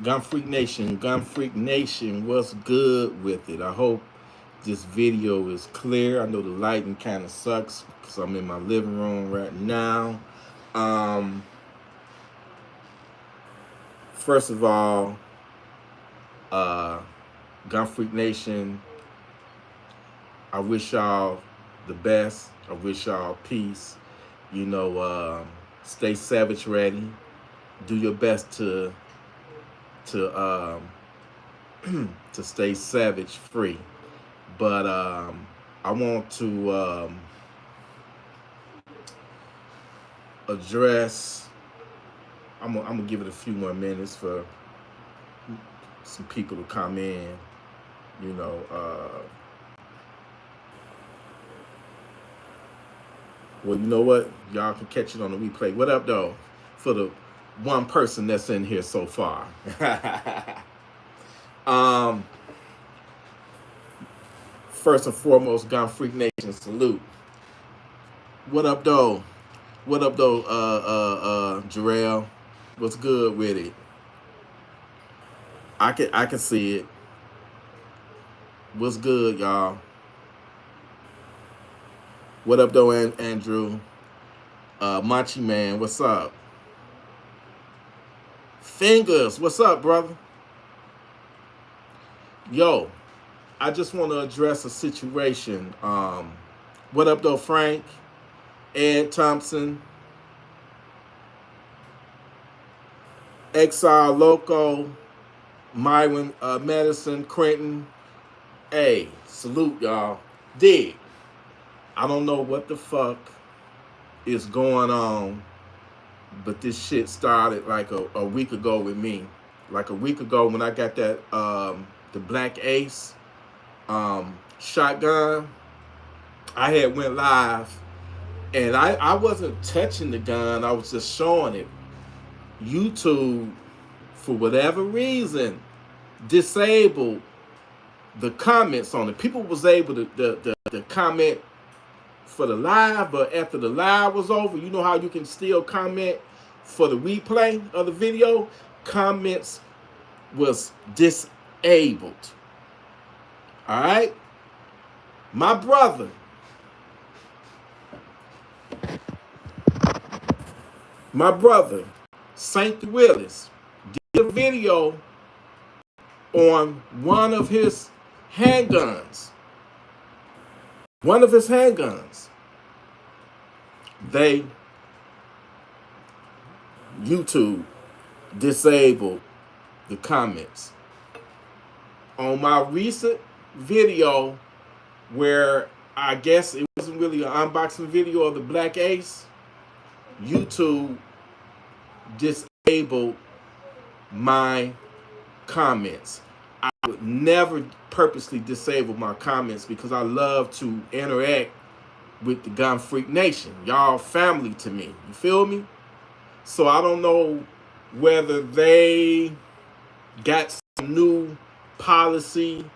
Gun Freak Nation, what's good with it? I hope this video is clear. I know the lighting kind of sucks because I'm in my living room right now. First of all, Gun Freak Nation, I wish y'all the best. I wish y'all peace. You know, stay savage ready. Do your best to to stay savage free. But I want to address. I'm gonna give it a few more minutes for some people to come in. You know, well, you know what? Y'all can catch it on the replay. What up, though? For the one person that's in here so far. First and foremost, Gun Freak Nation, salute. What up, though? What up, though, Jarrell? What's good with it? I can see it. What's good, y'all? What up, though, Andrew? Machi Man, what's up? Fingers, what's up, brother? Yo, I just want to address a situation. What up, though, Frank? Ed Thompson? Exile Loco? Myron Madison, Clinton? Hey, salute, y'all. Dig. I don't know what the fuck is going on, but this shit started like a week ago with me. Like a week ago when I got that the Black Ace shotgun, I had went live and I wasn't touching the gun, I was just showing it. YouTube, for whatever reason, disabled the comments on it. People was able to comment for the live, but after the live was over, you know how you can still comment for the replay of the video? Comments was disabled. All right? My brother, Saint Willis, did a video on one of his handguns. They, YouTube, disabled the comments. On my recent video, where I guess it wasn't really an unboxing video of the Black Ace, YouTube disabled my comments. I would never purposely disable my comments because I love to interact with the Gun Freak Nation. Y'all family to me. You feel me? So I don't know whether they got some new policy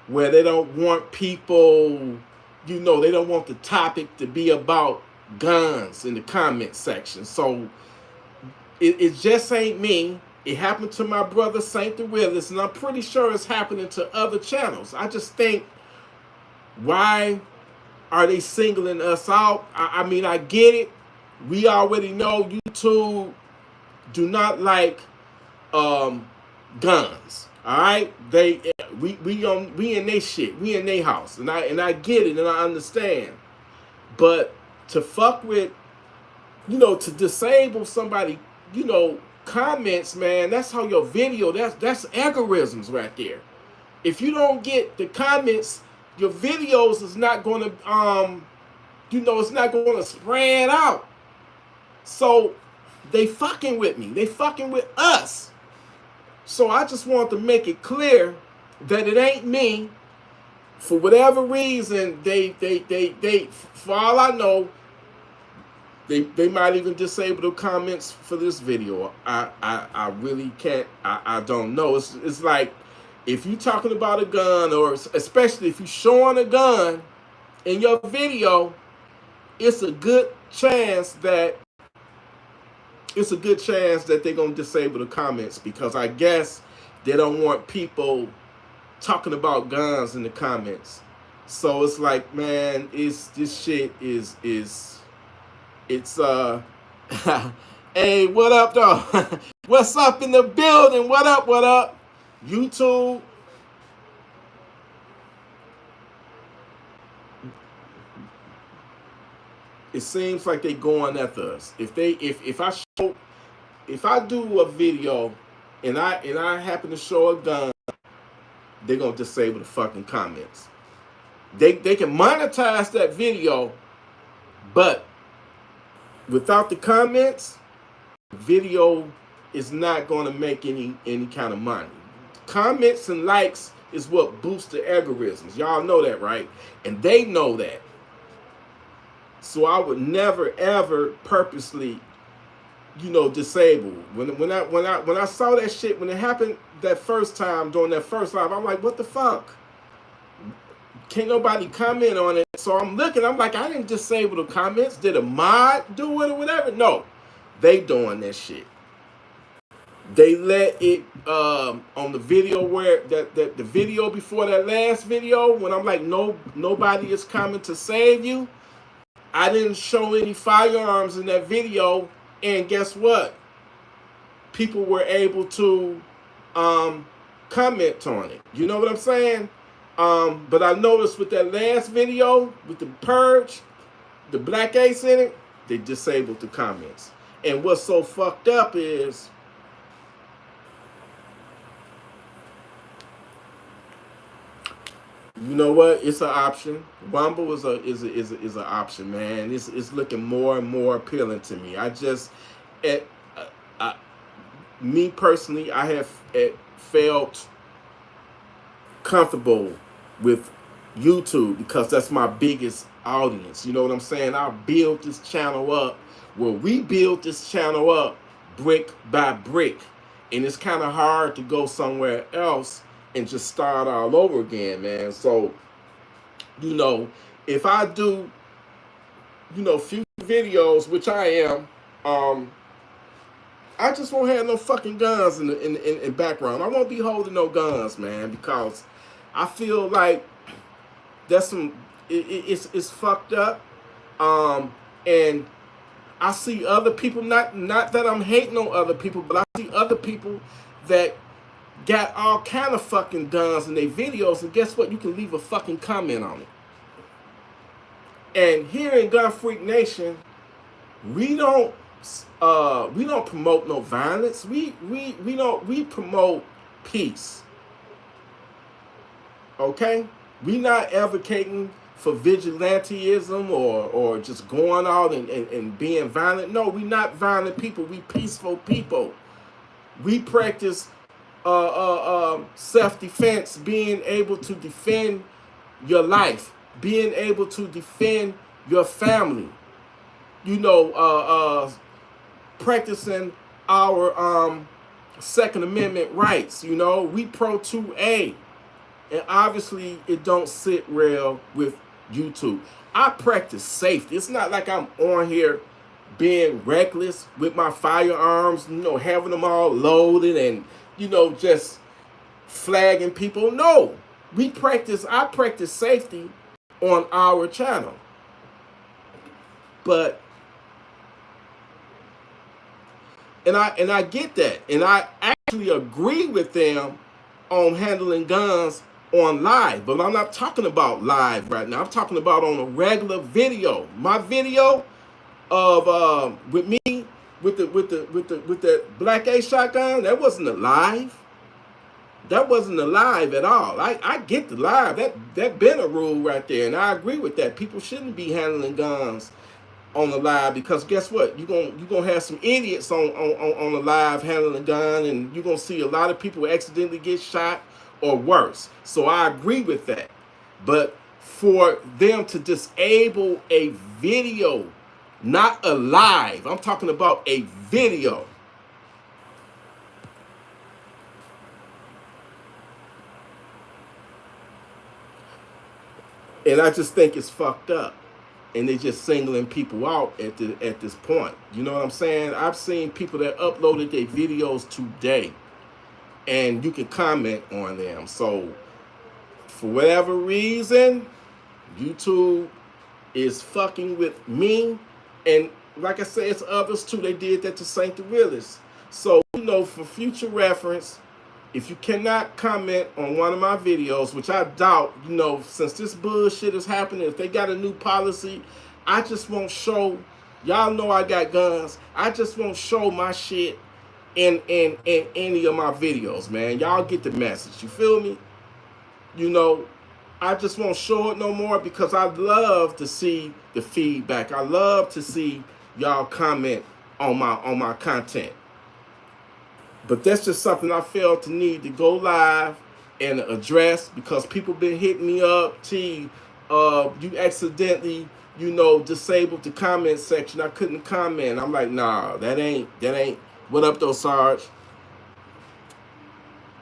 where they don't want people, you know, they don't want the topic to be about guns in the comment section. So it just ain't me. It happened to my brother Saint Willis, and I'm pretty sure it's happening to other channels. I just think, why are they singling us out? I mean, I get it. We already know YouTube do not like guns. All right, we in their shit. We in their house, and I get it, and I understand. But to fuck with, you know, to disable somebody, you know, comments, man, that's how your video, that's algorithms right there. If you don't get the comments, your videos is not going to you know, it's not going to spread out. So they fucking with me, they fucking with us. So I just want to make it clear that it ain't me. For whatever reason, they for all I know, they might even disable the comments for this video. I really can't. I don't know. It's like, if you're talking about a gun, or especially if you're showing a gun in your video, it's a good chance that it's a good chance that they're gonna disable the comments, because I guess they don't want people talking about guns in the comments. So it's like, man, it's this shit is it's hey, what up though? What's up in the building? What up, what up? YouTube. It seems like they going after us. If I do a video and I happen to show a gun, they're gonna disable the fucking comments. They can monetize that video, but without the comments, the video is not gonna make any kind of money. Comments and likes is what boosts the algorithms. Y'all know that, right? And they know that. So I would never ever purposely, disable. When I saw that shit, when it happened that first time during that first live, I'm like, what the fuck? Can't nobody comment on it. So I'm looking, I'm like, I didn't disable the comments. Did a mod do it or whatever? No, they doing that shit. They let it on the video where that the video before that last video, when I'm like, nobody is coming to save you. I didn't show any firearms in that video, and guess what? People were able to comment on it. You know what I'm saying? But I noticed with that last video, with the purge, the black ace in it, they disabled the comments. And what's so fucked up is, you know what? It's an option. Rumble is an option, man. It's looking more and more appealing to me. Me personally, I have felt comfortable with YouTube because that's my biggest audience. You know what I'm saying? I built this channel up. Well, we built this channel up brick by brick, and it's kind of hard to go somewhere else and just start all over again, man. So, if I do, few videos, which I am, I just won't have no fucking guns in the background. I won't be holding no guns, man, because I feel like that's it's fucked up. And I see other people, not that I'm hating on other people, but I see other people that got all kind of fucking guns in their videos, and guess what? You can leave a fucking comment on it. And here in Gun Freak Nation, we don't promote no violence. We promote peace. Okay? We not advocating for vigilanteism or just going out and being violent. No, we not violent people. We peaceful people. We practice self-defense, being able to defend your life, being able to defend your family, practicing our Second Amendment rights. We pro 2A, and obviously it don't sit well with YouTube. I practice safety. It's not like I'm on here being reckless with my firearms, having them all loaded and just flagging people. No, I practice safety on our channel. But and I get that, and I actually agree with them on handling guns on live, but I'm not talking about live right now. I'm talking about on a regular video. My video of with me with the black A shotgun, that wasn't a live. That wasn't a live at all. I get the live. That been a rule right there, and I agree with that. People shouldn't be handling guns on the live, because guess what? You're gonna have some idiots on the live handling a gun, and you're gonna see a lot of people accidentally get shot or worse. So I agree with that. But for them to disable a video, not a live, I'm talking about a video. And I just think it's fucked up. and they just singling people out at this point. You know what I'm saying? I've seen people that uploaded their videos today, and you can comment on them. So for whatever reason, YouTube is fucking with me, and like I said, it's others too. They did that to Saint the Realist. So, you know, for future reference, if you cannot comment on one of my videos, which I doubt, you know, since this bullshit is happening, if they got a new policy, I just won't show. Y'all know I got guns. I just won't show my shit in any of my videos, man. Y'all get the message. You feel me? You know, I just won't show it no more because I love to see the feedback. I love to see y'all comment on my content. But that's just something I felt to need to go live and address, because people been hitting me up. You accidentally, you know, disabled the comment section. I couldn't comment. I'm like, nah, that ain't. What up though, Sarge?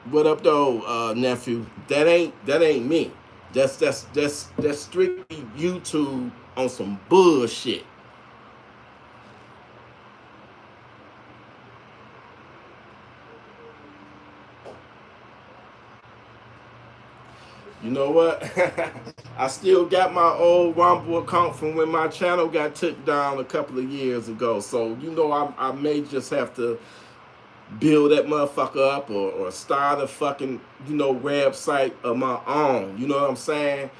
What up though, nephew? That ain't me. That's strictly YouTube on some bullshit. You know what? I still got my old Rumble account from when my channel got took down a couple of years ago. So, you know, I may just have to build that motherfucker up or start a fucking, you know, website of my own. You know what I'm saying?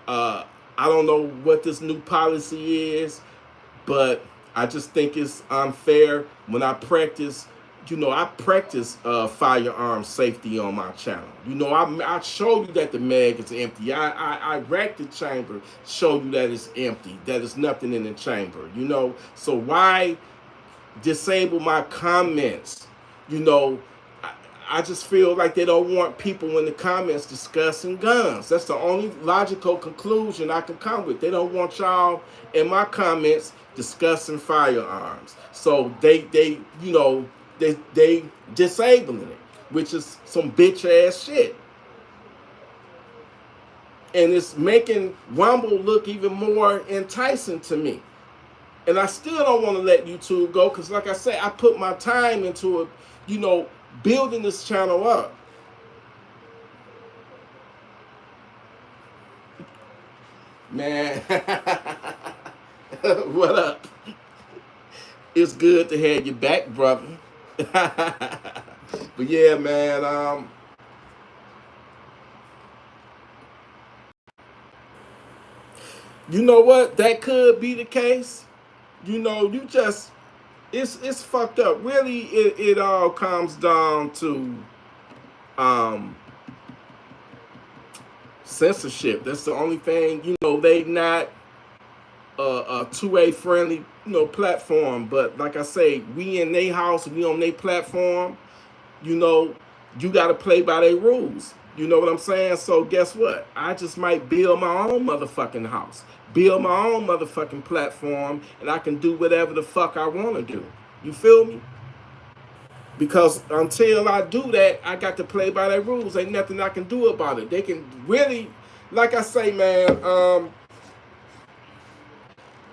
I don't know what this new policy is, but I just think it's unfair when I practice. You know, I practice firearm safety on my channel. You know, I show you that the mag is empty. I rack the chamber, show you that it's empty, that there's nothing in the chamber. You know, so why disable my comments? You know, I just feel like they don't want people in the comments discussing guns. That's the only logical conclusion I can come with. They don't want y'all in my comments discussing firearms. So they you know, they disabling it, which is some bitch ass shit. And it's making Rumble look even more enticing to me. And I still don't want to let YouTube go, because like I said, I put my time into it, you know, building this channel up. Man, what up? It's good to have you back, brother. But yeah, man, you know what? That could be the case. You know, you just, it's fucked up. Really, it all comes down to censorship. That's the only thing. You know, they not a 2A friendly, you know, platform. But like I say, we in their house, we on their platform. You know, you got to play by their rules. You know what I'm saying? So guess what? I just might build my own motherfucking house, build my own motherfucking platform, and I can do whatever the fuck I want to do. You feel me? Because until I do that, I got to play by their rules. Ain't nothing I can do about it. They can really, like I say, man,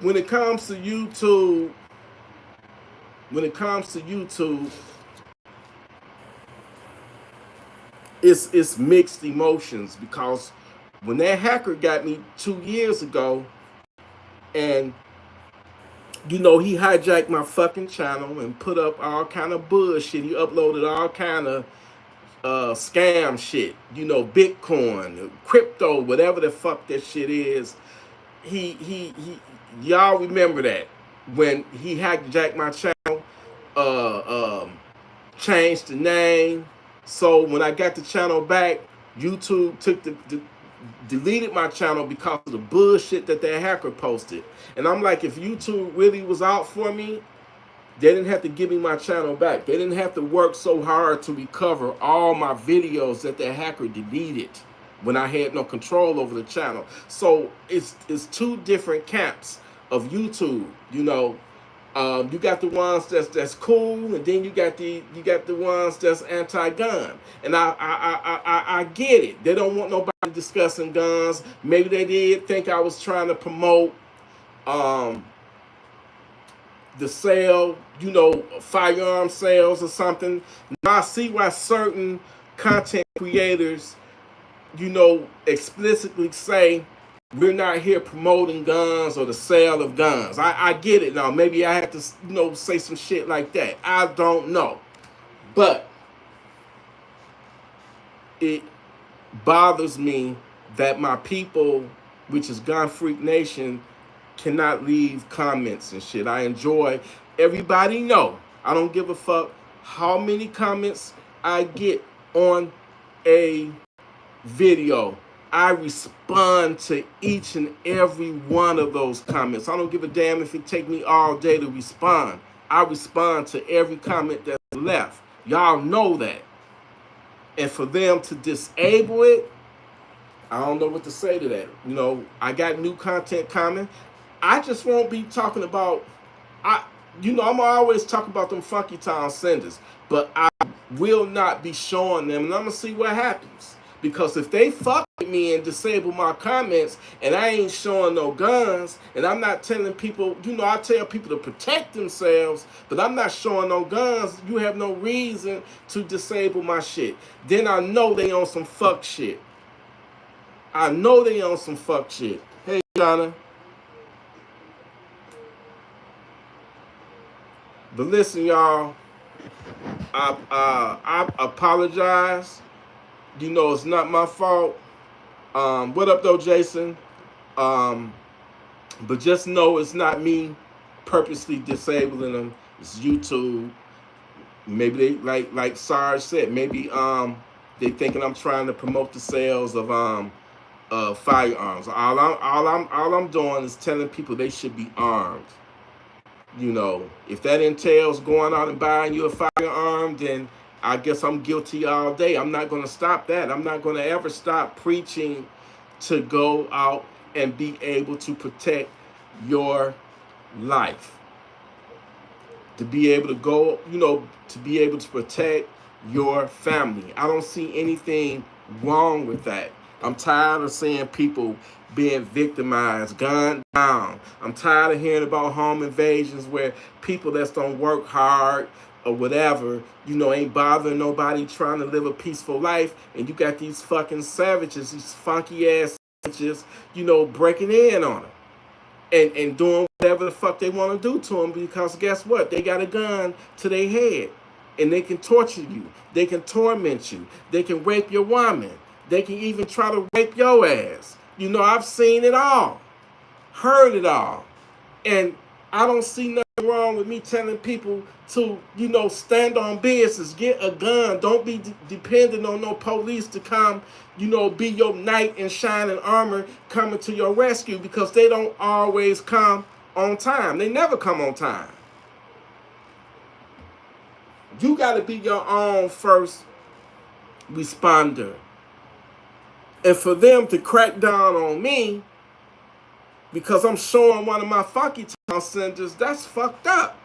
when it comes to YouTube, it's mixed emotions, because when that hacker got me 2 years ago, and you know, he hijacked my fucking channel and put up all kind of bullshit. He uploaded all kind of scam shit, you know, Bitcoin, crypto, whatever the fuck that shit is. He y'all remember that when he hijacked my channel, changed the name. So when I got the channel back, YouTube took deleted my channel because of the bullshit that hacker posted. And I'm like, if YouTube really was out for me, they didn't have to give me my channel back. They didn't have to work so hard to recover all my videos that hacker deleted when I had no control over the channel. So it's two different camps of YouTube. You know, you got the ones that's cool, and then you got the ones that's anti-gun. And I get it. They don't want nobody discussing guns. Maybe they did think I was trying to promote um, the sale, you know, firearm sales or something. Now I see why certain content creators, you know, explicitly say we're not here promoting guns or the sale of guns. I get it now. Maybe I have to, you know, say some shit like that. I don't know. But it bothers me that my people, which is Gun Freak Nation, cannot leave comments and shit. I enjoy, everybody know, I don't give a fuck how many comments I get on a video. I respond to each and every one of those comments. I don't give a damn if it take me all day to respond. I respond to every comment that's left. Y'all know that. And for them to disable it, I don't know what to say to that. You know, I got new content coming. I just won't be talking about, I'm always talking about them Funky Town senders, but I will not be showing them, and I'm gonna see what happens. Because if they fuck with me and disable my comments, and I ain't showing no guns, and I'm not telling people, you know, I tell people to protect themselves, but I'm not showing no guns, you have no reason to disable my shit. Then I know they on some fuck shit. I know they on some fuck shit. Hey, Jonna. But listen, y'all, I apologize. You know, it's not my fault. What up, though, Jason? But just know it's not me purposely disabling them. It's YouTube. Maybe they, like Sarge said, maybe they thinking I'm trying to promote the sales of firearms. All I'm doing is telling people they should be armed. You know, if that entails going out and buying you a firearm, then I guess I'm guilty all day. I'm not going to stop that. I'm not going to ever stop preaching to go out and be able to protect your life. To be able to go, you know, to be able to protect your family. I don't see anything wrong with that. I'm tired of seeing people being victimized, gunned down. I'm tired of hearing about home invasions where people that don't work hard or whatever, you know, ain't bothering nobody trying to live a peaceful life. And you got these fucking savages, these funky ass savages, you know, breaking in on them. And doing whatever the fuck they want to do to them, because guess what? They got a gun to their head. And they can torture you. They can torment you. They can rape your woman. They can even try to rape your ass. You know, I've seen it all. Heard it all. And I don't see nothing wrong with me telling people to, you know, stand on business. Get a gun. Don't be dependent on no police to come, you know, be your knight in shining armor coming to your rescue, because they don't always come on time. They never come on time. You got to be your own first responder. And for them to crack down on me because I'm showing one of my Funky Town senders, that's fucked up.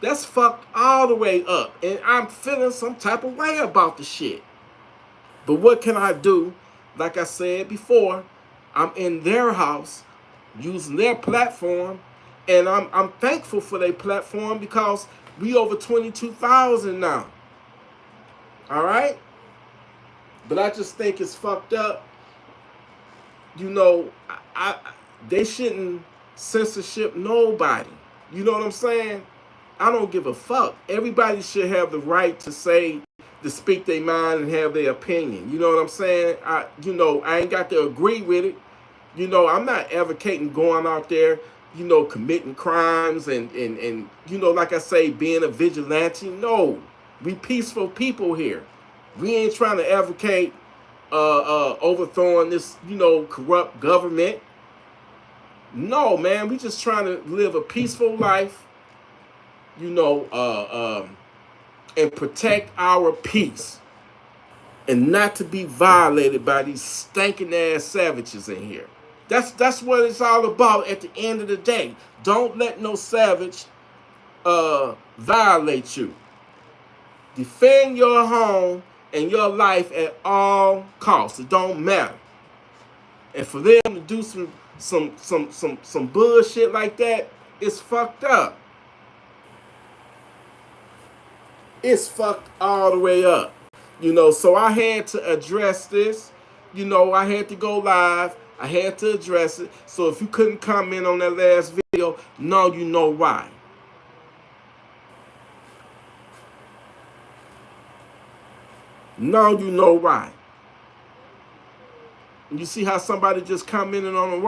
That's fucked all the way up. And I'm feeling some type of way about the shit. But what can I do? Like I said before, I'm in their house using their platform. And I'm thankful for their platform, because we over 22,000 now. All right? But I just think it's fucked up. You know, they shouldn't censorship nobody. You know what I'm saying? I don't give a fuck. Everybody should have the right to say, to speak their mind and have their opinion. You know what I'm saying? I ain't got to agree with it. You know, I'm not advocating going out there, you know, committing crimes and you know, like I say, being a vigilante. No, we peaceful people here. We ain't trying to advocate overthrowing this, you know, corrupt government. No, man, we just trying to live a peaceful life, you know, and protect our peace, and not to be violated by these stinking ass savages in here. That's what it's all about at the end of the day. Don't let no savage violate you. Defend your home and your life at all costs. It don't matter. And for them to do some some bullshit like that, it's fucked up. It's fucked all the way up. So I had to address this. I had to go live. I had to address it. So if you couldn't comment on that last video, now you know why. Now you know why. You see how somebody just commented on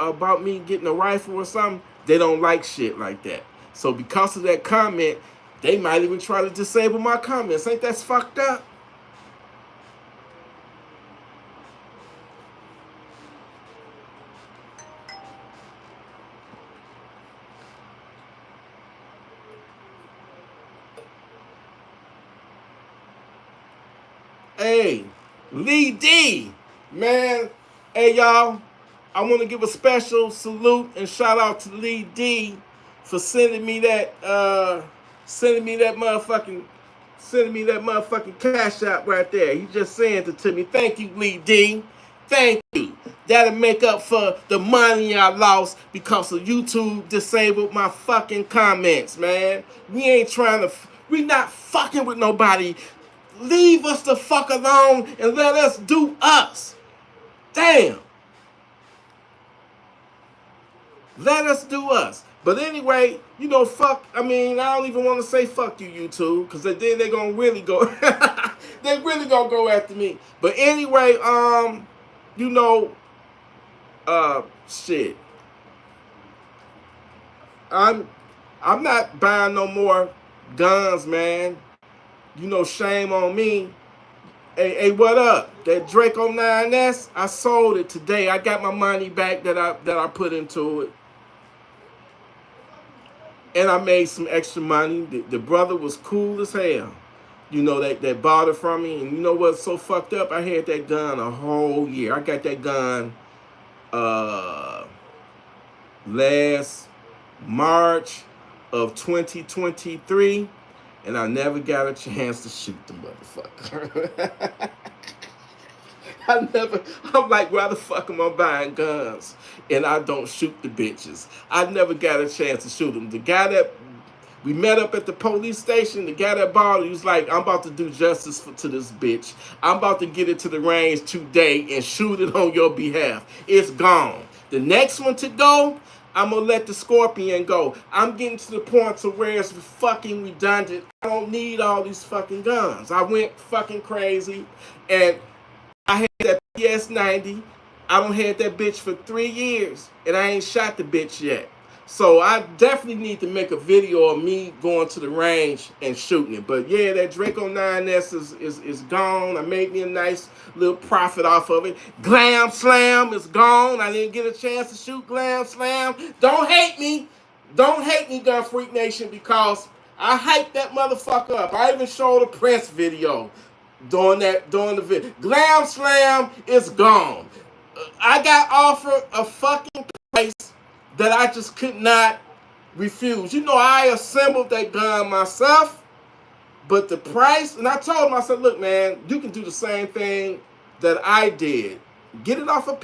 about me getting a rifle or something? They don't like shit like that. So because of that comment, they might even try to disable my comments. Ain't that fucked up? Hey, Lee D, man. Hey, y'all. I want to give a special salute and shout out to Lee D for sending me that motherfucking cash app right there. He just sent it to me. Thank you, Lee D. Thank you. That'll make up for the money I lost because of YouTube disabled my fucking comments, man. We not fucking with nobody. Leave us the fuck alone and let us do us. Damn. Let us do us. But anyway, fuck. I don't even want to say fuck you, YouTube, because then they're gonna really go. They're really gonna go after me. But anyway, shit. I'm not buying no more guns, man. Shame on me. Hey, what up? That Draco 9S, I sold it today. I got my money back that I put into it. And I made some extra money. The brother was cool as hell. That bought it from me. And you know what's so fucked up? I had that gun a whole year. I got that gun last March of 2023. And I never got a chance to shoot the motherfucker. I'm like, why the fuck am I buying guns and I don't shoot the bitches? I never got a chance to shoot them. The guy that we met up at the police station, the guy that bought it, he was like, I'm about to do justice to this bitch. I'm about to get it to the range today and shoot it on your behalf. It's gone. The next one to go, I'm going to let the Scorpion go. I'm getting to the point to where it's fucking redundant. I don't need all these fucking guns. I went fucking crazy. And I had that PS90. I done had that bitch for 3 years. And I ain't shot the bitch yet. So I definitely need to make a video of me going to the range and shooting it. But yeah, that Draco 9S is gone. I made me a nice little profit off of it. Glam Slam is gone. I didn't get a chance to shoot Glam Slam. Don't hate me. Don't hate me, Gun Freak Nation, because I hyped that motherfucker up. I even showed a press video during the video. Glam Slam is gone. I got offered a fucking price that I just could not refuse. I assembled that gun myself, but the price, and I told him, I said, look, man, you can do the same thing that I did. Get it off of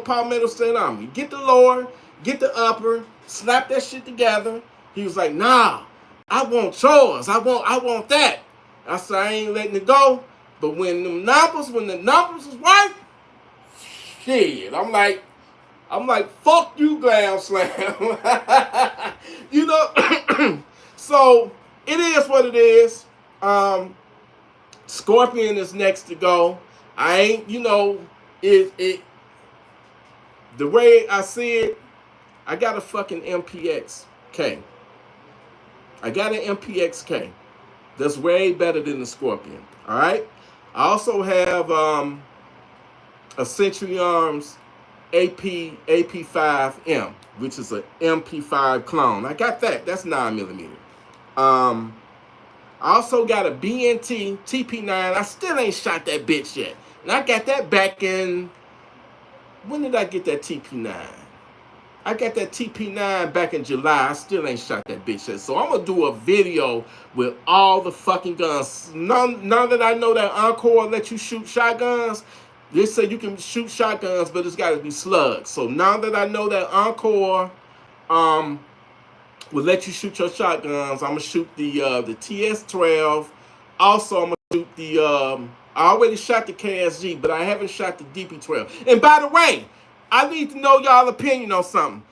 Palmetto State Army. Get the lower, get the upper, slap that shit together. He was like, nah, I want yours. I want that. I said, I ain't letting it go. But when the numbers was right, shit, I'm like, fuck you, Glam Slam. So it is what it is. Scorpion is next to go. I ain't, it the way I see it, I got a fucking MPX-K. I got an MPX-K. That's way better than the Scorpion. All right. I also have a Century Arms AP5M, which is an MP5 clone. I got that. That's 9mm. I also got a BNT TP9. I still ain't shot that bitch yet. And I got that back in... When did I get that TP9? I got that TP9 back in July. I still ain't shot that bitch yet. So I'm going to do a video with all the fucking guns. Now that I know that Encore let you shoot shotguns, They say you can shoot shotguns, but it's got to be slugs. So now that I know that Encore will let you shoot your shotguns, I'm gonna shoot the TS-12. Also, I'm gonna shoot the I already shot the KSG, but I haven't shot the DP-12. And by the way, I need to know y'all opinion on something.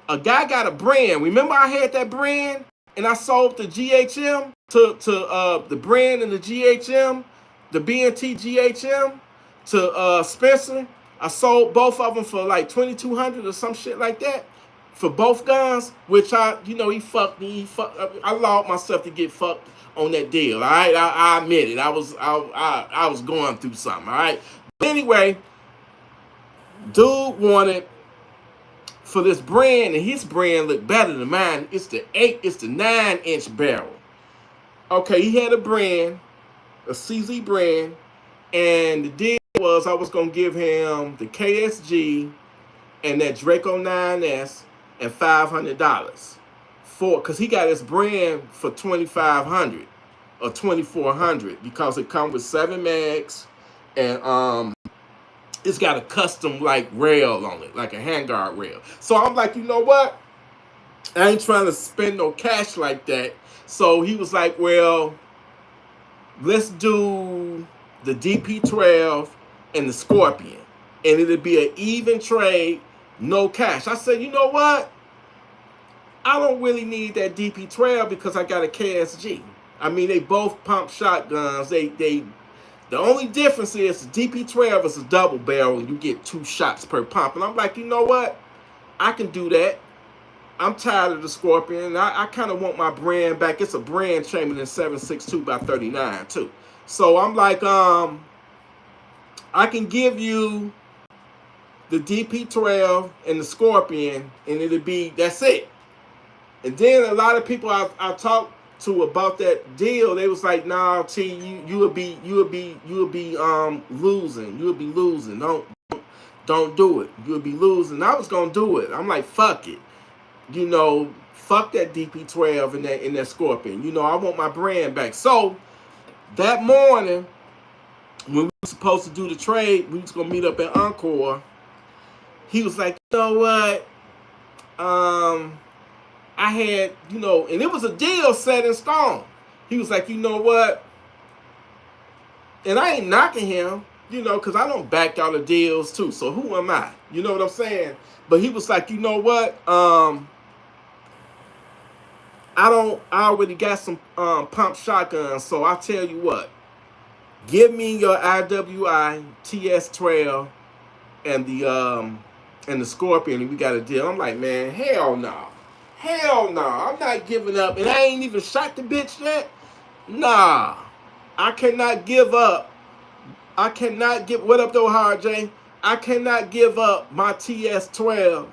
A guy got a brand. Remember I had that brand and I sold the GHM to the brand and the GHM, the BNT GHM to Spencer. I sold both of them for like $2,200 or some shit like that for both guns, which he fucked me. I allowed myself to get fucked on that deal. All right, I admit it. I was going through something. All right, but anyway, dude wanted for this brand, and his brand looked better than mine. It's the 9-inch barrel. Okay, he had a brand, a CZ brand, and the deal was I was gonna give him the KSG and that Draco 9S and $500 because he got his brand for $2,500 or $2,400 because it comes with 7 mags and it's got a custom like rail on it, like a handguard rail. So I'm like, you know what? I ain't trying to spend no cash like that. So he was like, well, let's do the DP-12 and the Scorpion. And it'll be an even trade, no cash. I said, you know what? I don't really need that DP-12 because I got a KSG. I mean, they both pump shotguns. The only difference is the DP-12 is a double barrel and you get 2 shots per pump. And I'm like, you know what? I can do that. I'm tired of the Scorpion. I kind of want my brand back. It's a brand Chamberlain 7.62 by 39 too. So I'm like, I can give you the DP-12 and the Scorpion, and that's it. And then a lot of people I talked to about that deal, they was like, nah, T, you would be losing. You would be losing. Don't do it. You would be losing. I was gonna do it. I'm like, fuck it. Fuck that DP-12 and that Scorpion. I want my brand back. So that morning, when we were supposed to do the trade, we was gonna meet up at Encore. He was like, you know what? I had, and it was a deal set in stone. He was like, you know what? And I ain't knocking him, because I don't back out of deals too. So who am I? You know what I'm saying? But he was like, you know what? I already got some pump shotguns. So I'll tell you what. Give me your IWI TS-12 and the Scorpion, and we got a deal. I'm like, man, hell no. Hell no. I'm not giving up. And I ain't even shot the bitch yet. Nah. I cannot give up. What up though, Hard J? I cannot give up my TS-12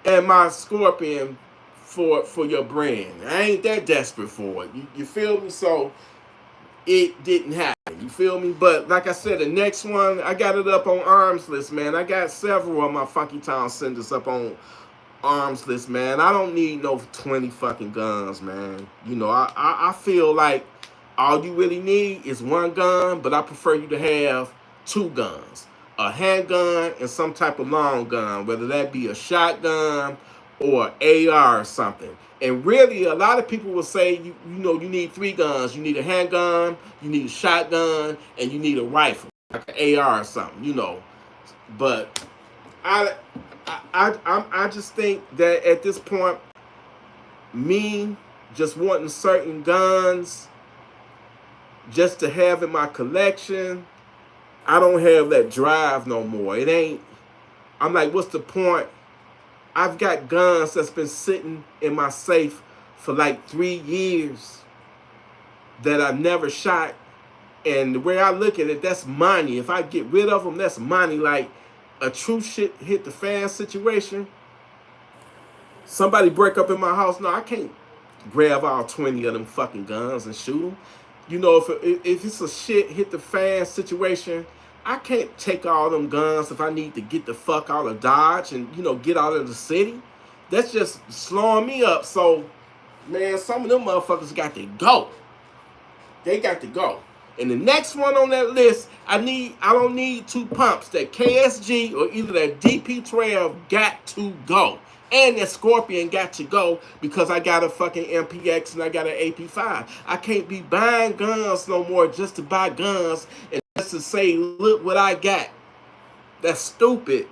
and my Scorpion for your brand. I ain't that desperate for it. You feel me? So it didn't happen. You feel me? But like I said, the next one, I got it up on arms list, man. I got several of my Funky Town senders up on arms list, man. I don't need no 20 fucking guns, man. I feel like all you really need is one gun, but I prefer you to have 2 guns. A handgun and some type of long gun, whether that be a shotgun or AR or something. And really, a lot of people will say, you need 3 guns. You need a handgun, you need a shotgun, and you need a rifle, like an AR or something, But I just think that at this point, me just wanting certain guns just to have in my collection, I don't have that drive no more. I'm like, what's the point? I've got guns that's been sitting in my safe for like 3 years that I've never shot. And the way I look at it, that's money. If I get rid of them, that's money. Like a true shit hit the fan situation. Somebody break up in my house. No, I can't grab all 20 of them fucking guns and shoot them. If it's a shit hit the fan situation, I can't take all them guns if I need to get the fuck out of Dodge and, get out of the city. That's just slowing me up. So, man, some of them motherfuckers got to go. They got to go. And the next one on that list, I don't need two pumps. That KSG or either that DP12 got to go. And that Scorpion got to go because I got a fucking MPX and I got an AP5. I can't be buying guns no more just to buy guns and just to say, look what I got. That's stupid.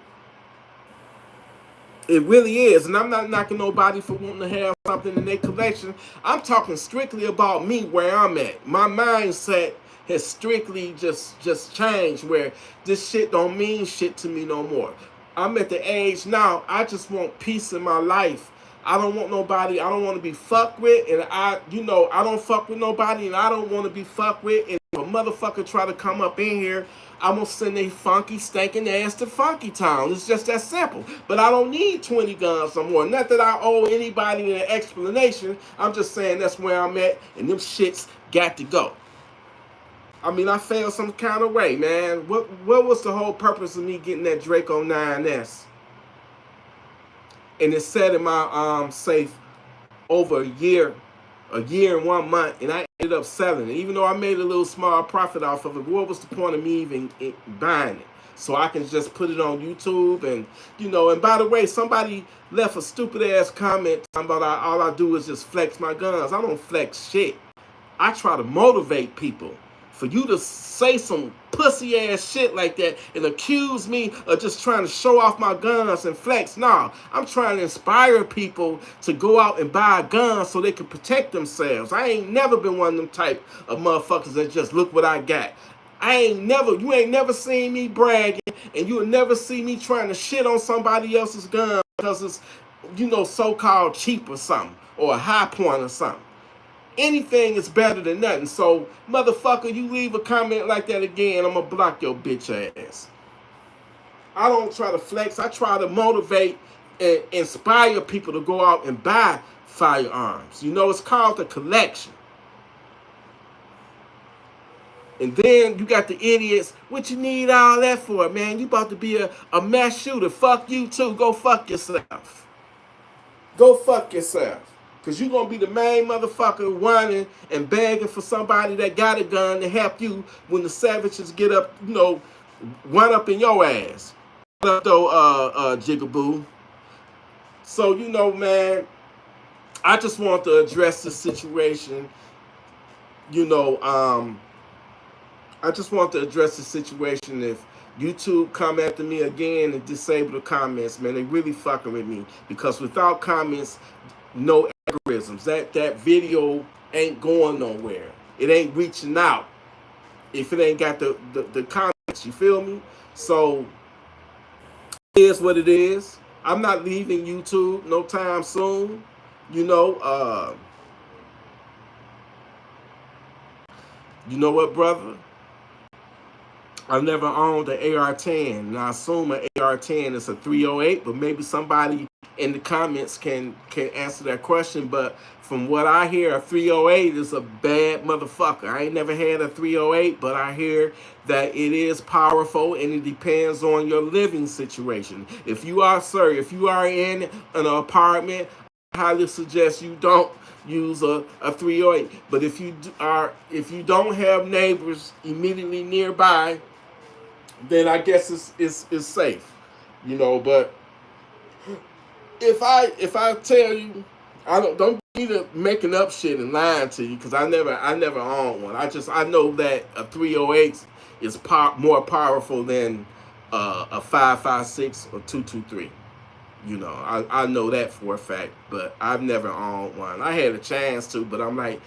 It really is. And I'm not knocking nobody for wanting to have something in their collection. I'm talking strictly about me, where I'm at. My mindset has strictly just changed, where this shit don't mean shit to me no more. I'm at the age now, I just want peace in my life. I don't want nobody, I don't want to be fucked with, and I don't fuck with nobody, and I don't want to be fucked with. And if a motherfucker try to come up in here, I'm going to send a funky, stinking ass to Funky Town. It's just that simple. But I don't need 20 guns no more. Not that I owe anybody an explanation. I'm just saying that's where I'm at, and them shits got to go. I mean, I failed some kind of way, man. What was the whole purpose of me getting that Draco 9S? And it's set in my safe over a year and 1 month, and I ended up selling it. Even though I made a little small profit off of it, what was the point of me even buying it? So I can just put it on YouTube, and and by the way, somebody left a stupid ass comment about all I do is just flex my guns. I don't flex shit. I try to motivate people. For you to say some pussy ass shit like that and accuse me of just trying to show off my guns and flex, nah, I'm trying to inspire people to go out and buy guns so they can protect themselves. I ain't never been one of them type of motherfuckers that just look what I got. You ain't never seen me bragging, and you'll never see me trying to shit on somebody else's gun because it's, so-called cheap or something, or a high point or something. Anything is better than nothing. So, motherfucker, you leave a comment like that again, I'm going to block your bitch ass. I don't try to flex. I try to motivate and inspire people to go out and buy firearms. It's called the collection. And then you got the idiots. What you need all that for, man? You about to be a mass shooter. Fuck you, too. Go fuck yourself. Go fuck yourself. Because you're going to be the main motherfucker whining and begging for somebody that got a gun to help you when the savages get up, run up in your ass. What up, though, Jigaboo? So, man, I just want to address the situation. I just want to address the situation. If YouTube come after me again and disable the comments, man, they really fucking with me. Because without comments, no algorithms. That video ain't going nowhere. It ain't reaching out if it ain't got the comments. You feel me? So it is what it is. I'm not leaving YouTube no time soon. You know what, brother? I never owned an AR-10, and I assume an AR-10 is a 308, but maybe somebody in the comments can answer that question. But from what I hear, a 308 is a bad motherfucker. I ain't never had a 308, but I hear that it is powerful, and it depends on your living situation. If you are in an apartment, I highly suggest you don't use a 308. But if you don't have neighbors immediately nearby, then I guess it's safe, But if I tell you, I don't need to making up shit and lying to you, because I never owned one. I know that a 308 is more powerful than a 5.56 or 223. I know that for a fact, but I've never owned one. I had a chance to, but I'm like,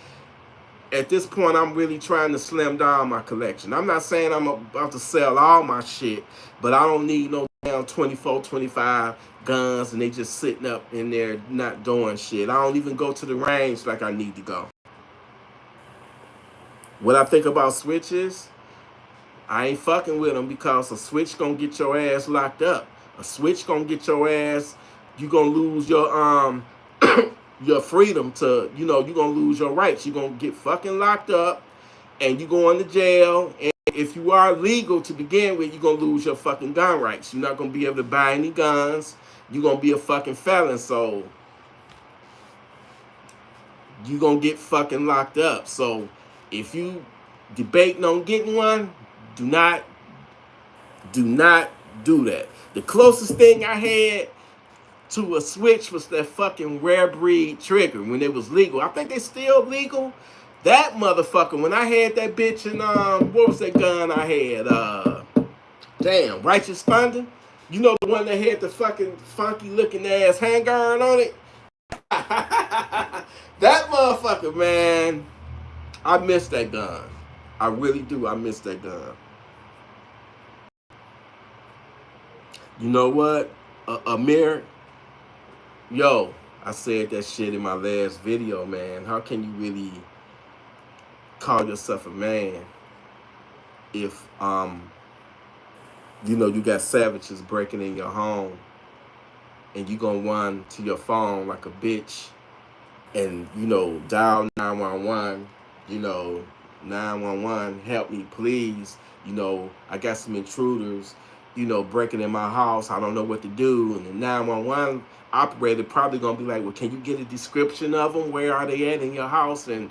at this point, I'm really trying to slim down my collection. I'm not saying I'm about to sell all my shit, but I don't need no damn 24, 25 guns and they just sitting up in there not doing shit. I don't even go to the range like I need to go. What I think about switches, I ain't fucking with them, because a switch gonna get your ass locked up. A switch gonna get your ass, you gonna lose your your freedom to, you're gonna lose your rights. You're gonna get fucking locked up and you going to jail. And if you are legal to begin with, you're gonna lose your fucking gun rights. You're not gonna be able to buy any guns. You're gonna be a fucking felon. So you're gonna get fucking locked up. So if you debating on getting one, Do not do that. The closest thing I had to a switch was that fucking rare breed trigger when it was legal. I think they still legal. That motherfucker, when I had that bitch in what was that gun I had? Damn, Righteous Thunder. You know the one that had the fucking funky looking ass handgun on it? That motherfucker, man. I miss that gun. I really do. I miss that gun. You know what? Amir, yo, I said that shit in my last video, man. How can you really call yourself a man if you know you got savages breaking in your home and you gonna run to your phone like a bitch and you know dial 911, you know 911, help me please, you know I got some intruders, you know, breaking in my house, I don't know what to do. And the 911 operator probably gonna be like, well, can you get a description of them? Where are they at in your house? And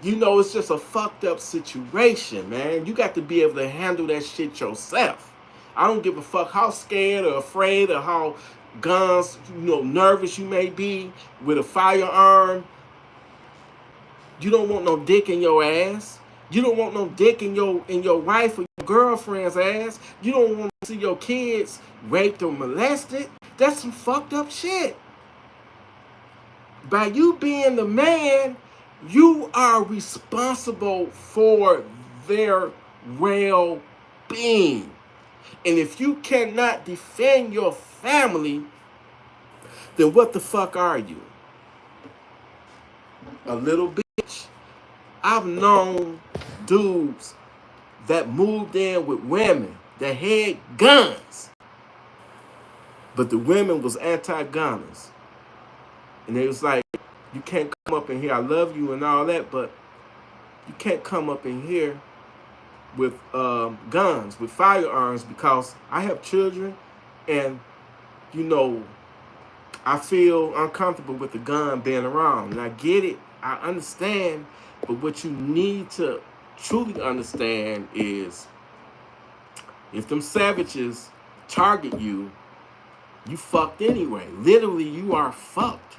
you know, it's just a fucked up situation, man. You got to be able to handle that shit yourself. I don't give a fuck how scared or afraid or how guns, you know, nervous you may be with a firearm. You don't want no dick in your ass. You don't want no dick in your wife or your girlfriend's ass. You don't want to see your kids raped or molested. That's some fucked up shit. By you being the man, you are responsible for their well-being. And if you cannot defend your family, then what the fuck are you? A little bitch? I've known dudes that moved in with women that had guns, but the women was anti-gunners. And they was like, you can't come up in here, I love you and all that, but you can't come up in here with guns, with firearms, because I have children and, you know, I feel uncomfortable with the gun being around. And I get it, I understand, but what you need to truly understand is if them savages target you, you fucked anyway. Literally, you are fucked.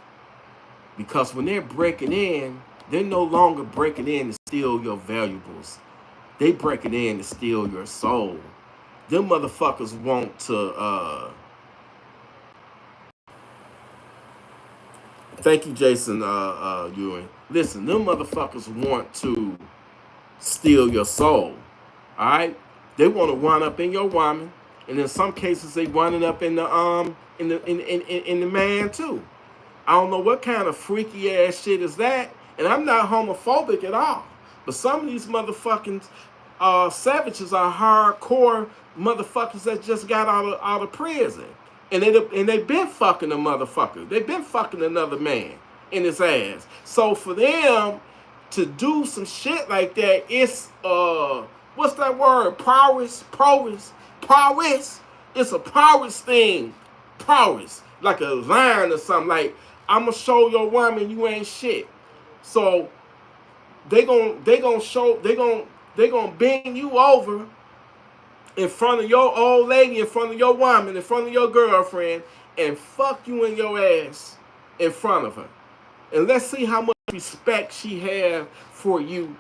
Because when they're breaking in, they're no longer breaking in to steal your valuables. They breaking in to steal your soul. Them motherfuckers want to, thank you, Jason Ewing. Listen, them motherfuckers want to steal your soul. All right? They want to run up in your woman, and in some cases they running up in the man too. I don't know what kind of freaky ass shit is that, and I'm not homophobic at all. But some of these motherfucking savages are hardcore motherfuckers that just got out of prison, and they been fucking a motherfucker. They been fucking another man in his ass. So for them to do some shit like that, it's what's that word? Prowess. It's a prowess thing. Prowess, like a line or something. Like, I'ma show your woman you ain't shit. So they gonna bend you over in front of your old lady, in front of your woman, in front of your girlfriend, and fuck you in your ass in front of her. And let's see how much respect she have for you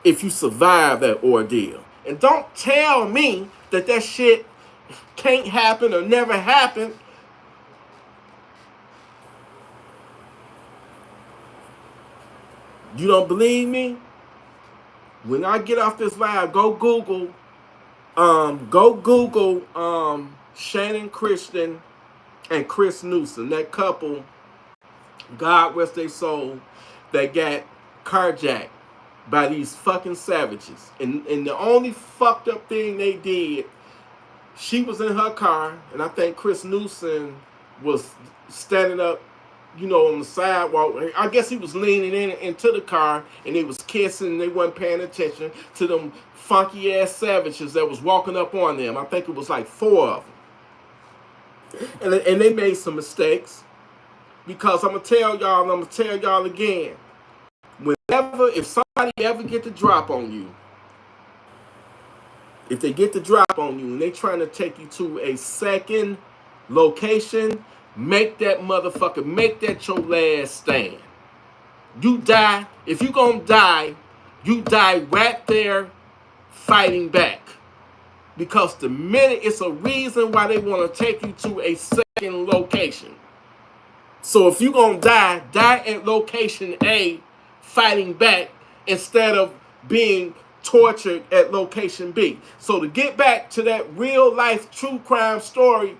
if you survive that ordeal. And don't tell me that shit can't happen or never happened. You don't believe me? When I get off this live, go Google Shannon Christian and Chris Newsom, that couple, God rest their soul, that got carjacked by these fucking savages. And the only fucked up thing they did, she was in her car, and I think Chris Newsom was standing up, you know, on the sidewalk. I guess he was leaning into the car, and they was kissing, and they wasn't paying attention to them funky ass savages that was walking up on them. I think it was like 4 of them. And they made some mistakes. Because I'm gonna tell y'all, and I'm gonna tell y'all again, if somebody ever get the drop on you, If they get the drop on you and they trying to take you to a second location, make that motherfucker, make that your last stand. You die, if you gonna die, you die right there fighting back. Because the minute, it's a reason why they want to take you to a second location. So if you gonna die, die at location A fighting back instead of being tortured at location B. So to get back to that real life true crime story,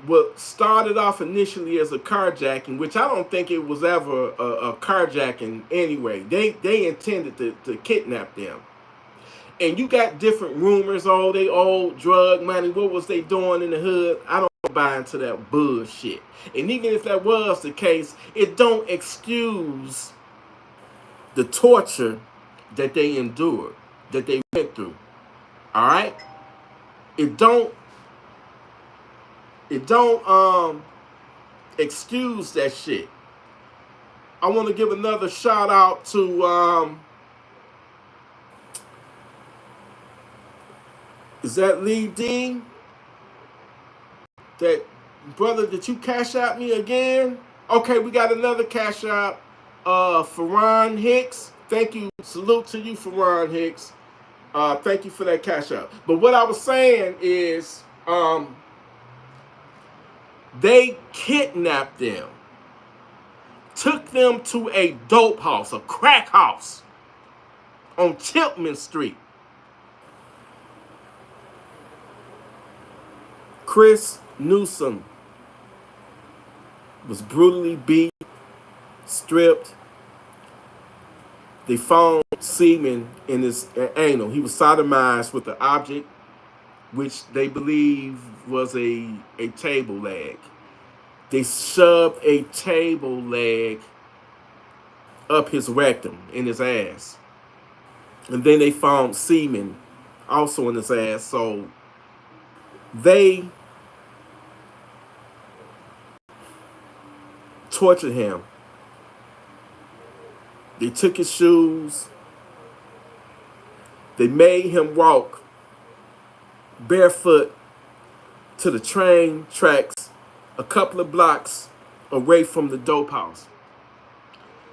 what started off initially as a carjacking, which I don't think it was ever a carjacking anyway. They intended to kidnap them. And you got different rumors, oh, they old drug money, what was they doing in the hood? I don't buy into that bullshit. And even if that was the case, it don't excuse the torture that they endured, that they went through. All right? It don't excuse that shit. I want to give another shout out to is that Lee Dean? That brother, did you cash out me again? Okay, we got another cash out. Ferron Hicks. Thank you. Salute to you, Ferron Hicks. Thank you for that cash out. But what I was saying is, they kidnapped them, took them to a dope house, a crack house on Chipman Street. Chris Newsom was brutally beat, stripped. They found semen in his anal. He was sodomized with an object which they believe was a table leg. They shoved a table leg up his rectum, in his ass. And then they found semen also in his ass. So they tortured him. They took his shoes. They made him walk barefoot to the train tracks a couple of blocks away from the dope house.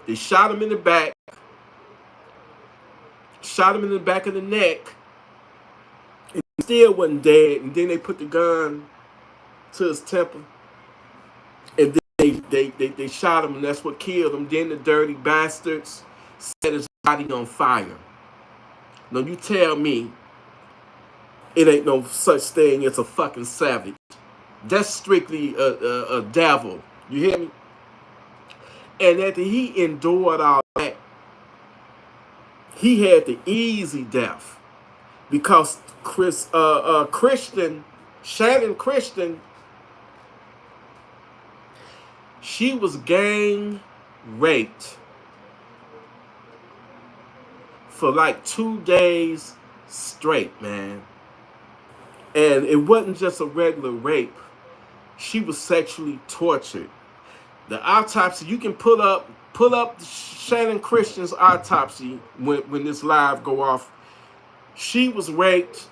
They shot him in the back, shot him in the back of the neck, and he still wasn't dead. And then they put the gun to his temple, and then they shot him, and that's what killed him. Then the dirty bastards set his body on fire. Now you tell me it ain't no such thing as a fucking savage. That's strictly a devil. You hear me? And after he endured all that, he had the easy death because Shannon Christian, she was gang raped for like 2 days straight, man. And it wasn't just a regular rape. She was sexually tortured. The autopsy, you can pull up Shannon Christian's autopsy when this live go off. She was raped.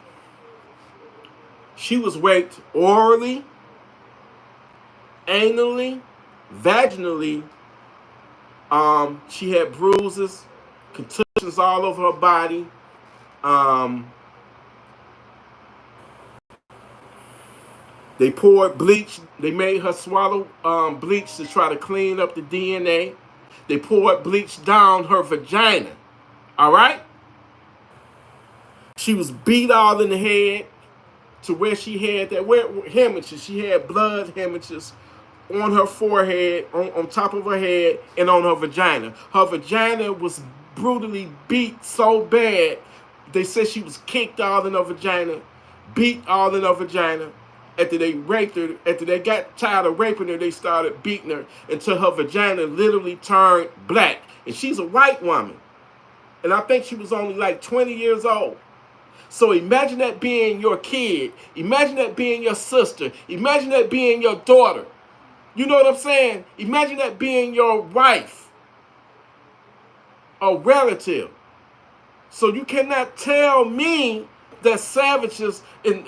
She was raped orally, anally, vaginally. She had bruises, contusions all over her body. They poured bleach. They made her swallow bleach to try to clean up the DNA. They poured bleach down her vagina. All right? She was beat all in the head to where she had that hemorrhages. She had blood hemorrhages on her forehead, on top of her head, and on her vagina. Her vagina was brutally beat so bad, they said she was kicked all in her vagina, beat all in her vagina. After they raped her, after they got tired of raping her, they started beating her until her vagina literally turned black. And she's a white woman. And I think she was only like 20 years old. So imagine that being your kid. Imagine that being your sister. Imagine that being your daughter. You know what I'm saying? Imagine that being your wife. a relative. So you cannot tell me that savages and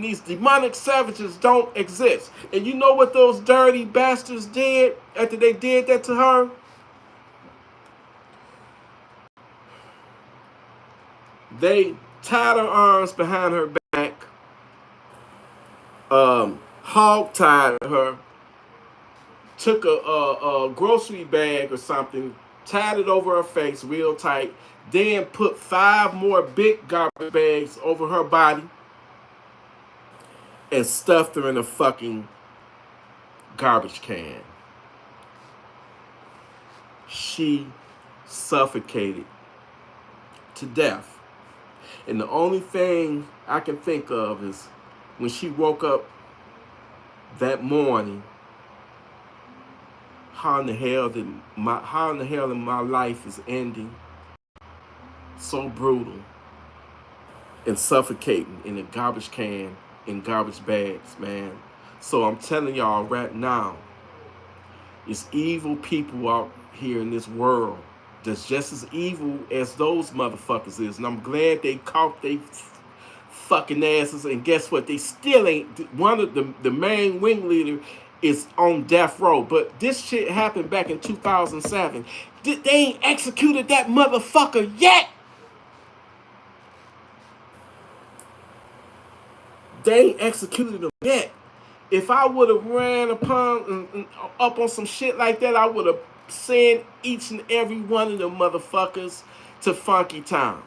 these demonic savages don't exist. And you know what those dirty bastards did after they did that to her? They tied her arms behind her back, hog tied her, took a grocery bag or something, tied it over her face real tight, then put 5 more big garbage bags over her body and stuffed her in a fucking garbage can. She suffocated to death. And the only thing I can think of is when she woke up that morning, how in the hell my life is ending so brutal and suffocating in a garbage can, in garbage bags, man. So I'm telling y'all right now, it's evil people out here in this world that's just as evil as those motherfuckers is. And I'm glad they caught they fucking asses. And guess what? They still ain't. One of the main ringleader is on death row. But this shit happened back in 2007. They ain't executed that motherfucker yet. They ain't executed him yet. If I would have ran up on some shit like that, I would have sent each and every one of them motherfuckers to Funky Town.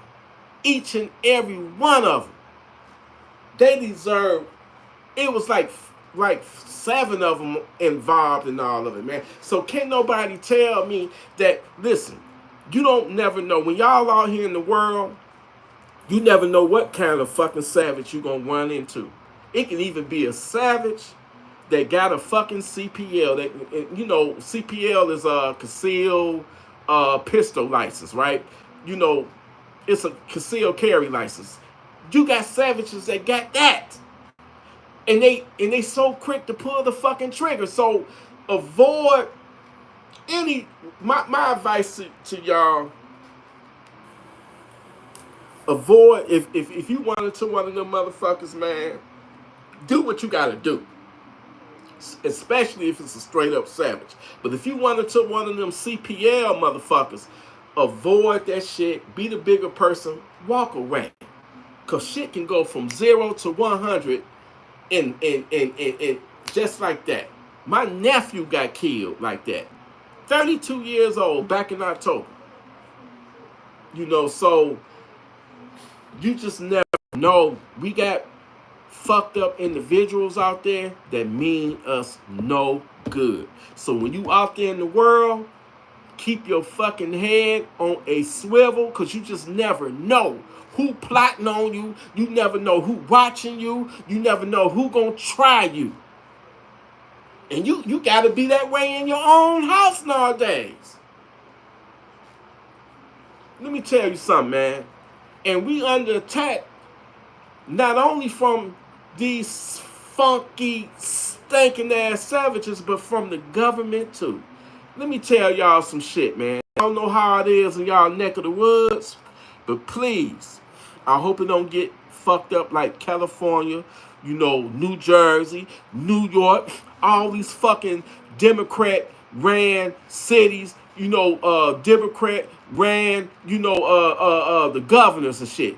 Each and every one of them. They deserve. It was like 7 of them involved in all of it, man. So can't nobody tell me that, listen, you don't never know. When y'all out here in the world, you never know what kind of fucking savage you're going to run into. It can even be a savage that got a fucking CPL. That, you know, CPL is a concealed pistol license, right? You know, it's a concealed carry license. You got savages that got that. And they so quick to pull the fucking trigger. So avoid any, my advice to y'all, avoid, if you run into one of them motherfuckers, man, do what you gotta do. Especially if it's a straight up savage. But if you run into one of them CPL motherfuckers, avoid that shit, be the bigger person, walk away. Cause shit can go from 0 to 100 in just like that. My nephew got killed like that. 32 years old back in October. You know, so you just never know. We got fucked up individuals out there that mean us no good. So when you out there in the world, keep your fucking head on a swivel, because you just never know who plotting on you. You never know who watching you. You never know who gonna try you. And you gotta be that way in your own house nowadays. Let me tell you something, man. And we under attack not only from these funky, stinking ass savages, but from the government too. Let me tell y'all some shit, man. I don't know how it is in y'all neck of the woods, but please, I hope it don't get fucked up like California, you know, New Jersey, New York, all these fucking Democrat ran cities, you know, Democrat ran, you know, the governors and shit.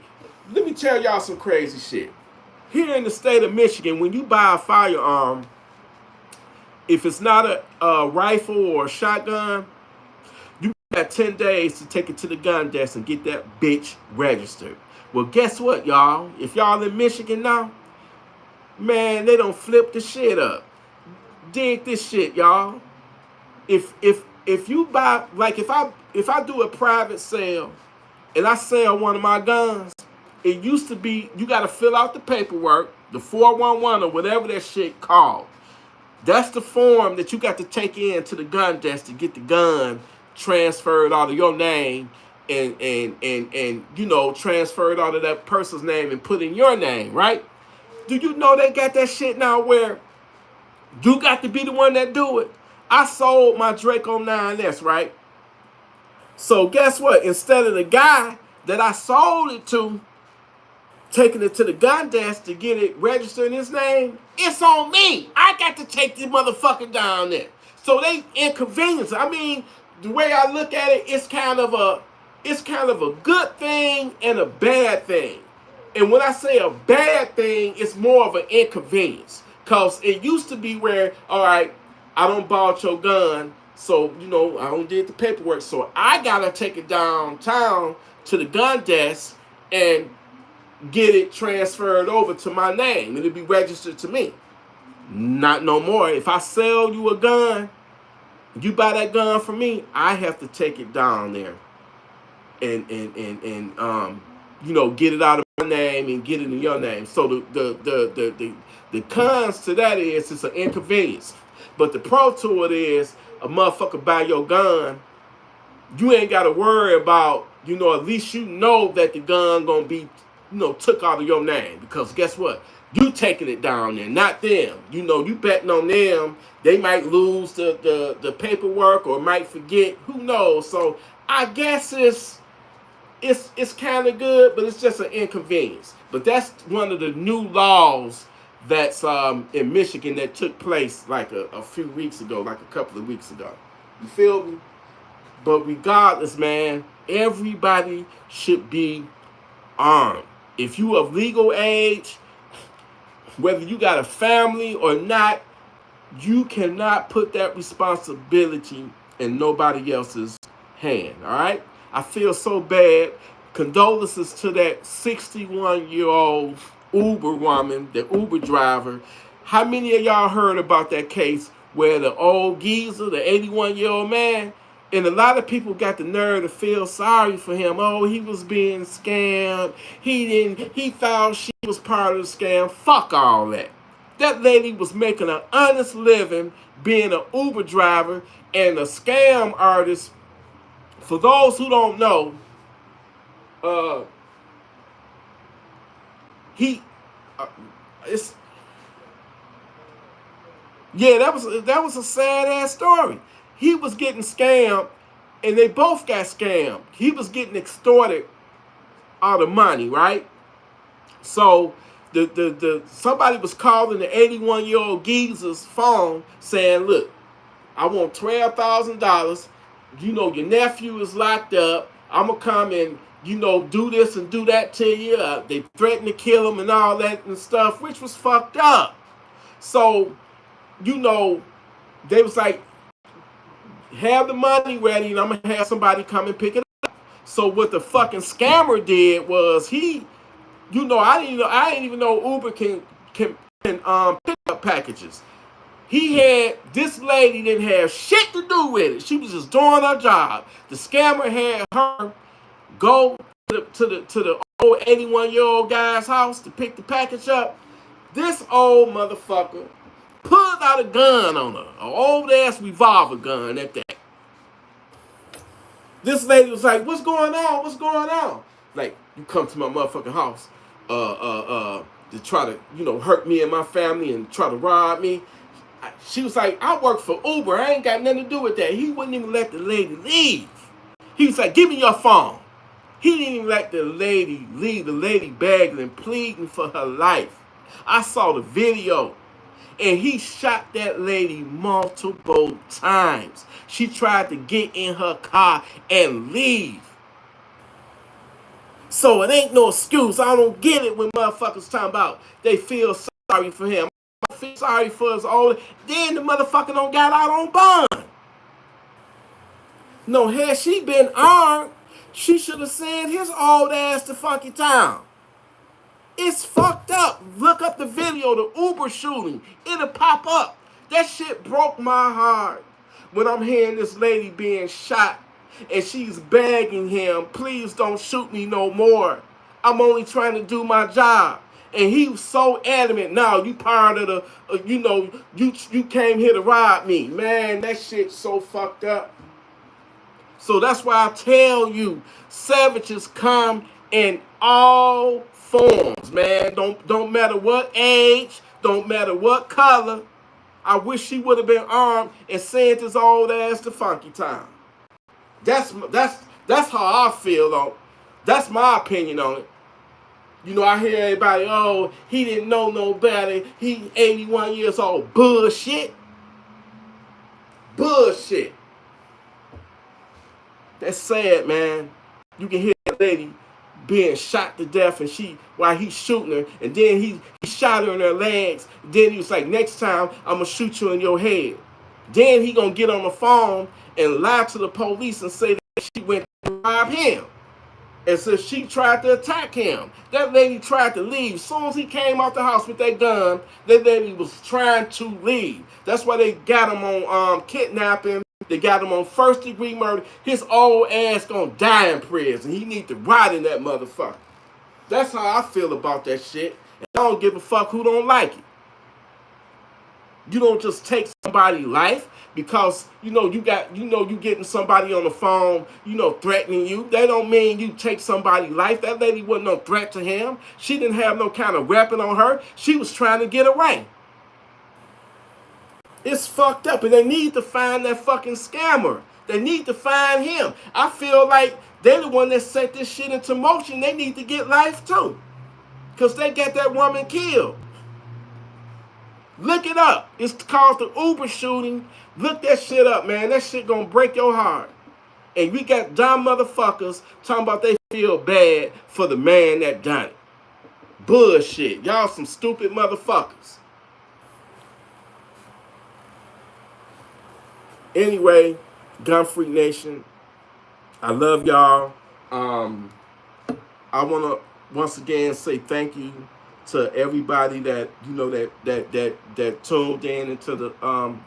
Let me tell y'all some crazy shit. Here in the state of Michigan, when you buy a firearm, if it's not a rifle or a shotgun, you got 10 days to take it to the gun desk and get that bitch registered. Well, guess what, y'all? If y'all in Michigan now, man, they don't flip the shit up. Dig this shit, y'all. If you buy, like if I do a private sale and I sell one of my guns, it used to be you got to fill out the paperwork, the 411 or whatever that shit called. That's the form that you got to take in to the gun desk to get the gun transferred out of your name and you know, transferred out of that person's name and put in your name, right? Do you know they got that shit now where you got to be the one that do it? I sold my Draco 9S, right? So guess what? Instead of the guy that I sold it to taking it to the gun desk to get it registered in his name, it's on me. I got to take this motherfucker down there. So they inconvenience. I mean, the way I look at it, it's kind of a good thing and a bad thing. And when I say a bad thing, it's more of an inconvenience. Cause it used to be where, all right, I don't bought your gun, so I don't did the paperwork, so I gotta take it downtown to the gun desk and get it transferred over to my name. It'll be registered to me. Not no more. If I sell you a gun, you buy that gun from me, I have to take it down there and get it out of my name and get it in your name. So the cons to that is it's an inconvenience. But the pro to it is a motherfucker buy your gun, you ain't gotta worry about, at least you know that the gun gonna be, took out of your name. Because guess what? You taking it down there, not them. You betting on them. They might lose the paperwork or might forget. Who knows? So I guess it's kind of good, but it's just an inconvenience. But that's one of the new laws that's in Michigan that took place like a few weeks ago, like a couple of weeks ago. You feel me? But regardless, man, everybody should be armed. If you of legal age, whether you got a family or not, you cannot put that responsibility in nobody else's hand, all right? I feel so bad. Condolences to that 61-year-old Uber woman, the Uber driver. How many of y'all heard about that case where the old geezer, the 81-year-old man, and a lot of people got the nerve to feel sorry for him. Oh, he was being scammed. He thought she was part of the scam. Fuck all that. That lady was making an honest living being an Uber driver and a scam artist. For those who don't know, that was a sad ass story. He was getting scammed, and they both got scammed. He was getting extorted out of money, right? So the somebody was calling the 81-year-old geezer's phone saying, "Look, I want $12,000. Your nephew is locked up. I'm gonna come and do this and do that to you." They threatened to kill him and all that and stuff, which was fucked up. So they was like, have the money ready and I'm gonna have somebody come and pick it up. So what the fucking scammer did was I didn't even know Uber can pick up packages. This lady didn't have shit to do with it. She was just doing her job. The scammer had her go to the old 81-year-old guy's house to pick the package up. This old motherfucker pulled out a gun on her, an old ass revolver gun at that. This lady was like, "What's going on? What's going on?" Like, you come to my motherfucking house, to try to, hurt me and my family and try to rob me. She was like, "I work for Uber. I ain't got nothing to do with that." He wouldn't even let the lady leave. He was like, "Give me your phone." He didn't even let the lady leave. The lady begging and pleading for her life. I saw the video. And he shot that lady multiple times. She tried to get in her car and leave. So it ain't no excuse. I don't get it when motherfuckers talking about they feel sorry for him. I feel sorry for us all. Then the motherfucker don't got out on bond. No, had she been armed, she should have sent his old ass to Funky Town. It's fucked up. Look up the video, the Uber shooting. It'll pop up. That shit broke my heart when I'm hearing this lady being shot and she's begging him, "Please don't shoot me no more. I'm only trying to do my job." And he was so adamant. "No, you part of the, you came here to rob me." Man, that shit's so fucked up. So that's why I tell you, savages come in all forms, man. Don't matter what age, don't matter what color. I wish she would have been armed and sent his old ass to Funky Town. That's how I feel on. That's my opinion on it. You know, I hear everybody, oh, he didn't know no better. He 81 years old. Bullshit. Bullshit. That's sad, man. You can hear that lady being shot to death, and while he's shooting her, and then he shot her in her legs. Then he was like, next time I'm gonna shoot you in your head. Then he gonna get on the phone and lie to the police and say that she went to rob him. And so she tried to attack him. That lady tried to leave. As soon as he came out the house with that gun, that lady was trying to leave. That's why they got him on kidnapping. They got him on first-degree murder. His old ass gonna die in prison. He need to rot in that motherfucker. That's how I feel about that shit. And I don't give a fuck who don't like it. You don't just take somebody's life because you getting somebody on the phone, threatening you. That don't mean you take somebody's life. That lady wasn't no threat to him. She didn't have no kind of weapon on her. She was trying to get away. It's fucked up, and they need to find that fucking scammer. They need to find him. I feel like they're the one that set this shit into motion. They need to get life too, because they got that woman killed. Look it up. It's called the Uber shooting. Look that shit up, man. That shit gonna break your heart. And we got dumb motherfuckers talking about they feel bad for the man that done it. Bullshit. Y'all some stupid motherfuckers. Anyway, Gun Freak Nation, I love y'all. I want to once again say thank you to everybody that that tuned in into the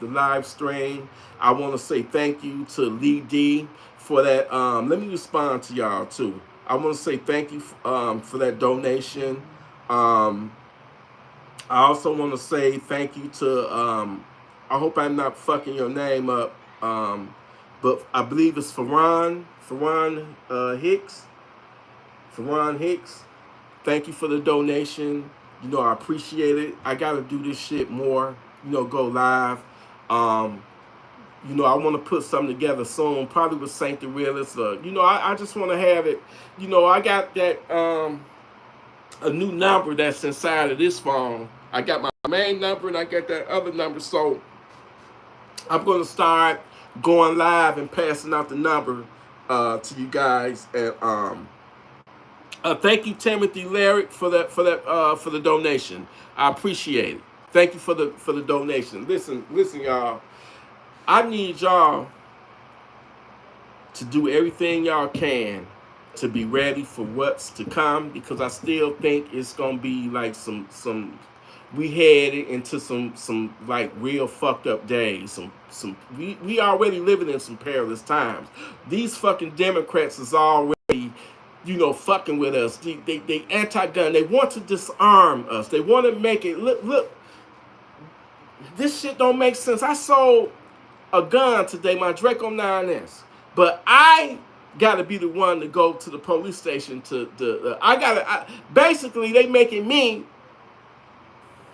live stream. I want to say thank you to Lee D for that. Let me respond to y'all too. I want to say thank you for that donation. I also want to say thank you to I hope I'm not fucking your name up, but I believe it's Farron Hicks. Farron Hicks. Thank you for the donation. I appreciate it. I got to do this shit more, go live. I want to put something together soon, probably with Saint the Realist. I just want to have it. I got that, a new number that's inside of this phone. I got my main number and I got that other number. So I'm going to start going live and passing out the number to you guys. And thank you, Timothy Larrick, for the donation. I appreciate it. Thank you for the donation. Listen, y'all. I need y'all to do everything y'all can to be ready for what's to come, because I still think it's gonna be like some we headed into some like real fucked up days. We already living in some perilous times. These fucking Democrats is already fucking with us. They anti-gun. They want to disarm us. They want to make it look. This shit don't make sense. I sold a gun today, my Draco 9S, but I gotta be the one to go to the police station basically they making me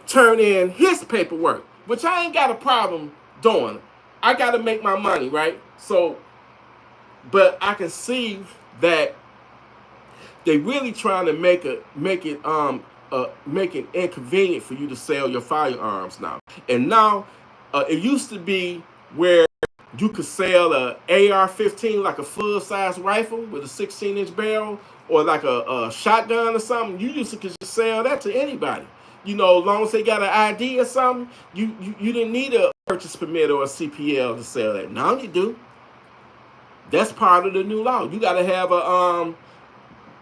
turn in his paperwork, which I ain't got a problem doing. I gotta make my money, right? So, but I can see that they really trying to make it inconvenient for you to sell your firearms now. And now, it used to be where you could sell a AR-15, like a full-size rifle with a 16-inch barrel, or like a shotgun or something. You used to could just sell that to anybody. As long as they got an ID or something, you didn't need a purchase permit or a CPL to sell that. Now you do. That's part of the new law. You got to have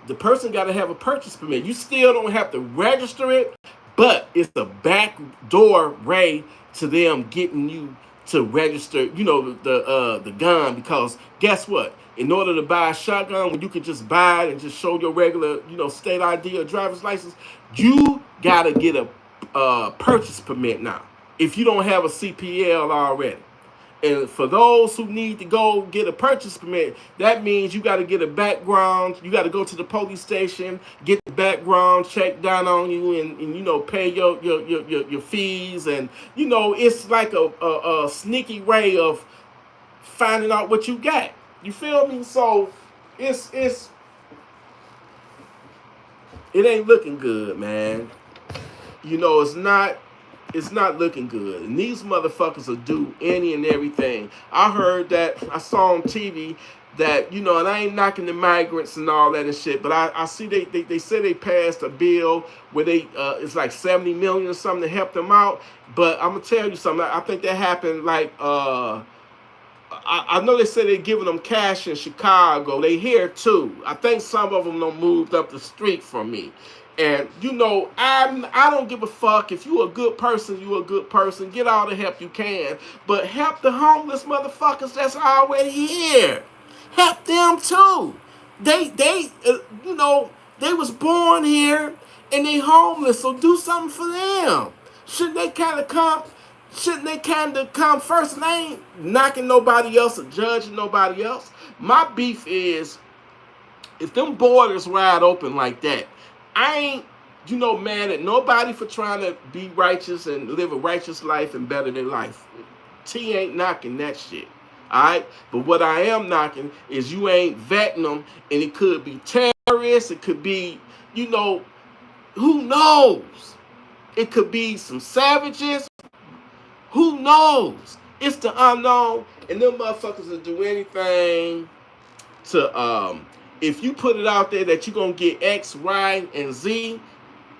the person got to have a purchase permit. You still don't have to register it, but it's a backdoor way to them getting you to register, the gun, because guess what? In order to buy a shotgun, when you could just buy it and just show your regular, state ID or driver's license, you got to get a purchase permit now if you don't have a CPL already. And for those who need to go get a purchase permit, that means you got to get a background. You got to go to the police station, get the background check done on you, and pay your fees. And it's like a sneaky way of finding out what you got. You feel me? So it's it ain't looking good, man. You know, it's not looking good. And these motherfuckers will do any and everything. I heard that, I saw on TV that, you know, and I ain't knocking the migrants and all that and shit, but I see they say they passed a bill where they, it's like 70 million or something to help them out. But I'm going to tell you something. I think that happened like, I know they said they're giving them cash in Chicago. They here too. I think some of them done moved up the street from me. And you know, I don't give a fuck. If you a good person, you a good person. Get all the help you can. But help the homeless motherfuckers that's already here. Help them too. You know, they was born here and they homeless. So do something for them. Shouldn't they kind of come? Shouldn't they kind of come first? And I ain't knocking nobody else or judging nobody else. My beef is, if them borders wide open like that, I ain't, you know, mad at nobody for trying to be righteous and live a righteous life and better their life. T ain't knocking that shit. All right? But what I am knocking is you ain't vetting them, and it could be terrorists. It could be, you know, who knows? It could be some savages. Who knows? It's the unknown, and them motherfuckers will do anything to, if you put it out there that you're going to get X, Y, and Z,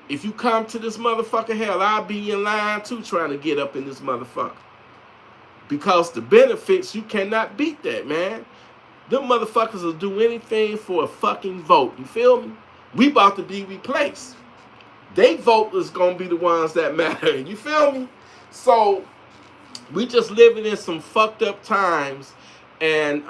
if you come to this motherfucker, hell, I'll be in line too trying to get up in this motherfucker. Because the benefits, you cannot beat that, man. Them motherfuckers will do anything for a fucking vote. You feel me? We about to be replaced. They vote is going to be the ones that matter. You feel me? So we just living in some fucked up times, and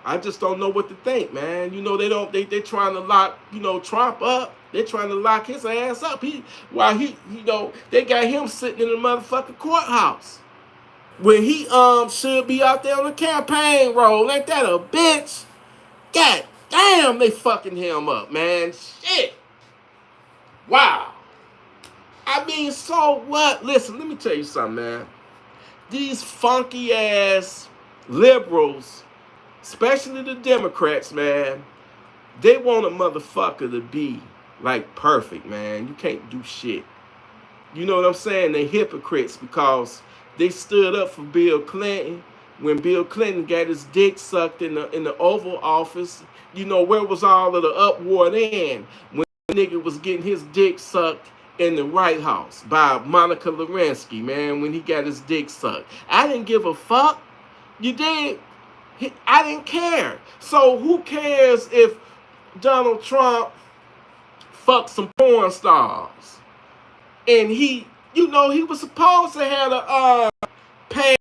I just don't know what to think, man. You know, they trying to lock, you know, Trump up. They're trying to lock his ass up. While he, you know, they got him sitting in the motherfucking courthouse when he should be out there on the campaign roll. Ain't that a bitch? God damn, they fucking him up, man. Shit. Wow. I mean, so what? Listen, let me tell you something, man. These funky ass liberals, especially the Democrats, man, they want a motherfucker to be like perfect, man. You can't do shit. You know what I'm saying? They hypocrites because they stood up for Bill Clinton when Bill Clinton got his dick sucked in the Oval Office. You know, where was all of the uproar then when the nigga was getting his dick sucked in the White House by Monica Lewinsky, man, when he got his dick sucked? I didn't give a fuck. You did? I didn't care. So who cares if Donald Trump fucked some porn stars? And he, you know, he was supposed to have a pay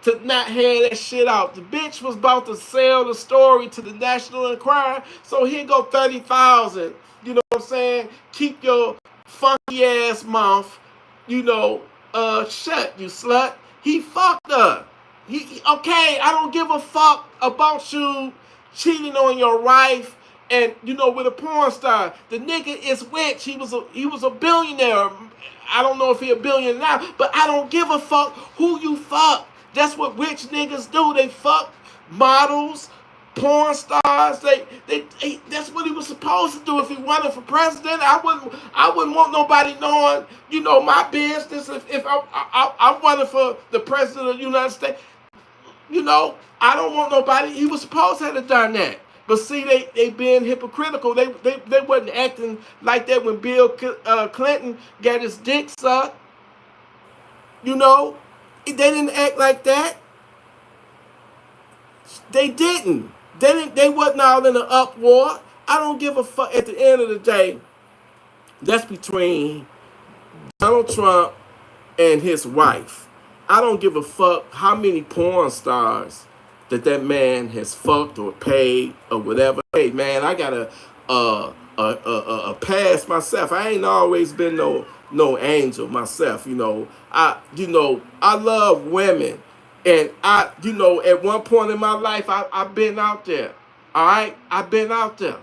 to not have that shit out. The bitch was about to sell the story to the National Enquirer. So here go 30,000. You know what I'm saying? Keep your funky ass mouth, you know, shut, you slut. He fucked her. Okay, I don't give a fuck about you cheating on your wife and, you know, with a porn star. The nigga is rich. He was a billionaire. I don't know if he a billionaire now, but I don't give a fuck who you fuck. That's what rich niggas do. They fuck models, porn stars. That's what he was supposed to do if he wanted for president. I wouldn't want nobody knowing, you know, my business if I wanted for the president of the United States. You know, I don't want nobody. He was supposed to have done that. But see, they being hypocritical. They wasn't acting like that when Bill Clinton got his dick sucked. You know, they didn't act like that. They didn't. They wasn't all in an uproar. I don't give a fuck. At the end of the day, that's between Donald Trump and his wife. I don't give a fuck how many porn stars that man has fucked or paid or whatever. Hey man, I got a past myself. I ain't always been no angel myself. You know, I love women, and you know, at one point in my life, I've been out there. All right, I've been out there.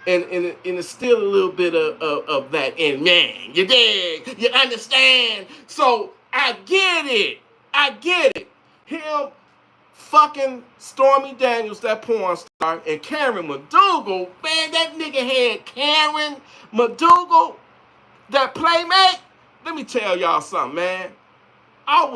And it's still a little bit of that in man. You dig? You understand? So I get it. Him fucking Stormy Daniels, that porn star, and Karen McDougal, man, that nigga had Karen McDougal, that playmate. Let me tell y'all something, man. I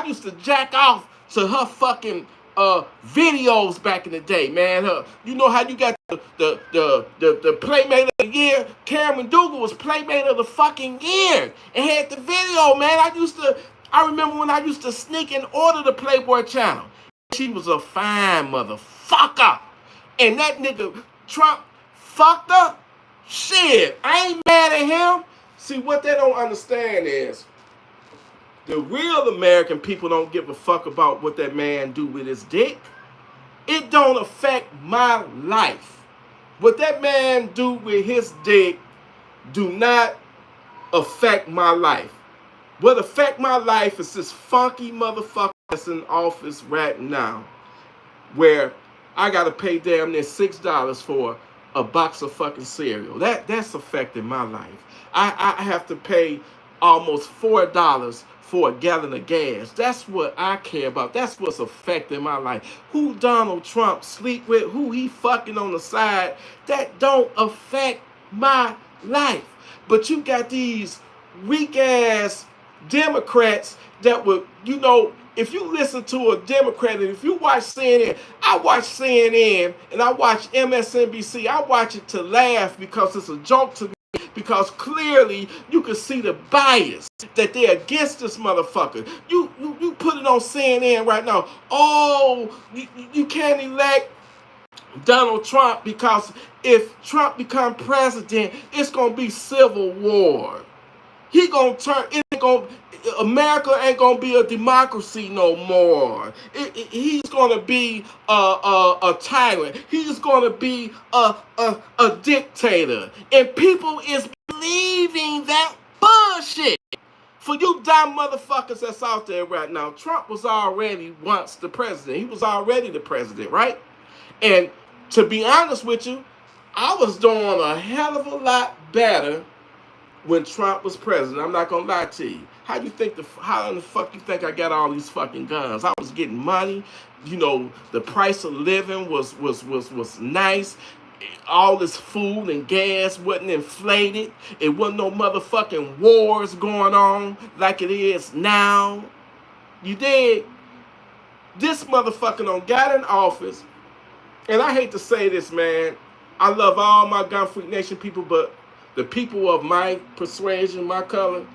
used to jack off to her fucking videos back in the day, man. You know how you got the Playmate of the Year? Karen McDougal was Playmate of the fucking year and had the video, man. I remember when I used to sneak and order the Playboy channel. She was a fine motherfucker. And that nigga Trump fucked her. Shit, I ain't mad at him. See, what they don't understand is the real American people don't give a fuck about what that man do with his dick. It don't affect my life. What that man do with his dick do not affect my life. What affect my life is this funky motherfucker that's in office right now, where I gotta pay damn near $6 for a box of fucking cereal. That's affecting my life. I have to pay almost $4 for a gallon of gas. That's what I care about. That's what's affecting my life. Who Donald Trump sleep with, who he fucking on the side, that don't affect my life. But you got these weak ass Democrats that would, you know, if you listen to a Democrat and if you watch CNN, I watch CNN and I watch MSNBC, I watch it to laugh because it's a joke to me, because clearly you can see the bias that they're against this motherfucker. You put it on CNN right now. Oh, you can't elect Donald Trump because if Trump become president, it's going to be civil war. He gonna turn. America ain't gonna be a democracy no more. He's gonna be a tyrant. He's gonna be a dictator, and people is believing that bullshit. For you dumb motherfuckers that's out there right now, Trump was already once the president. He was already the president, right? And to be honest with you, I was doing a hell of a lot better when Trump was president. I'm not gonna lie to you. How in the fuck you think I got all these fucking guns? I was getting money. You know, the price of living was nice. All this food and gas wasn't inflated. It wasn't no motherfucking wars going on like it is now. You dig? This motherfucker done got in office, and I hate to say this, man. I love all my Gun Freak Nation people, but the people of my persuasion, my color,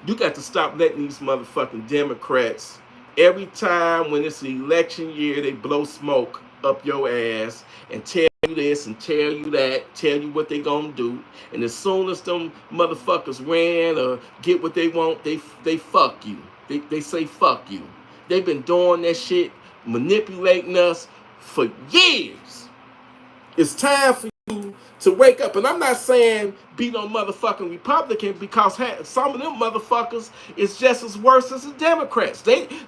you got to stop letting these motherfucking Democrats, every time when it's the election year, they blow smoke up your ass and tell you this and tell you that, tell you what they gonna do. And as soon as them motherfuckers ran or get what they want, they fuck you. They say fuck you. They've been doing that shit, manipulating us for years. It's time for you to wake up. And I'm not saying be no motherfucking Republican, because some of them motherfuckers is just as worse as the Democrats.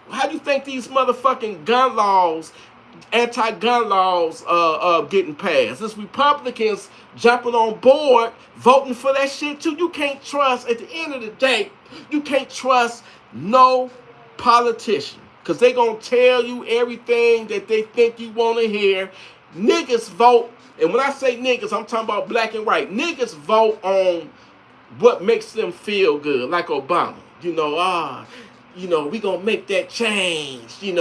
How do you think these motherfucking gun laws, anti-gun laws getting passed? This Republicans jumping on board, voting for that shit too. You can't trust, at the end of the day, you can't trust no politician, because they gonna tell you everything that they think you want to hear. Niggas vote. And when I say niggas, I'm talking about black and white. Niggas vote on what makes them feel good, like Obama. You know, we gonna make that change. You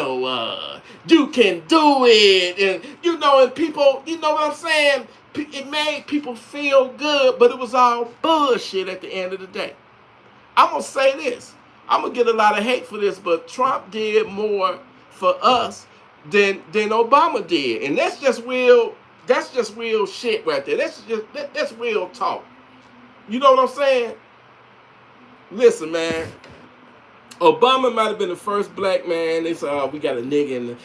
can do it. And, and people, you know what I'm saying? It made people feel good, but it was all bullshit at the end of the day. I'm gonna say this. I'm gonna get a lot of hate for this, but Trump did more for us than Obama did. And that's just real. That's just real shit right there. That's real talk. You know what I'm saying? Listen, man. Obama might have been the first black man. They said, we got a nigga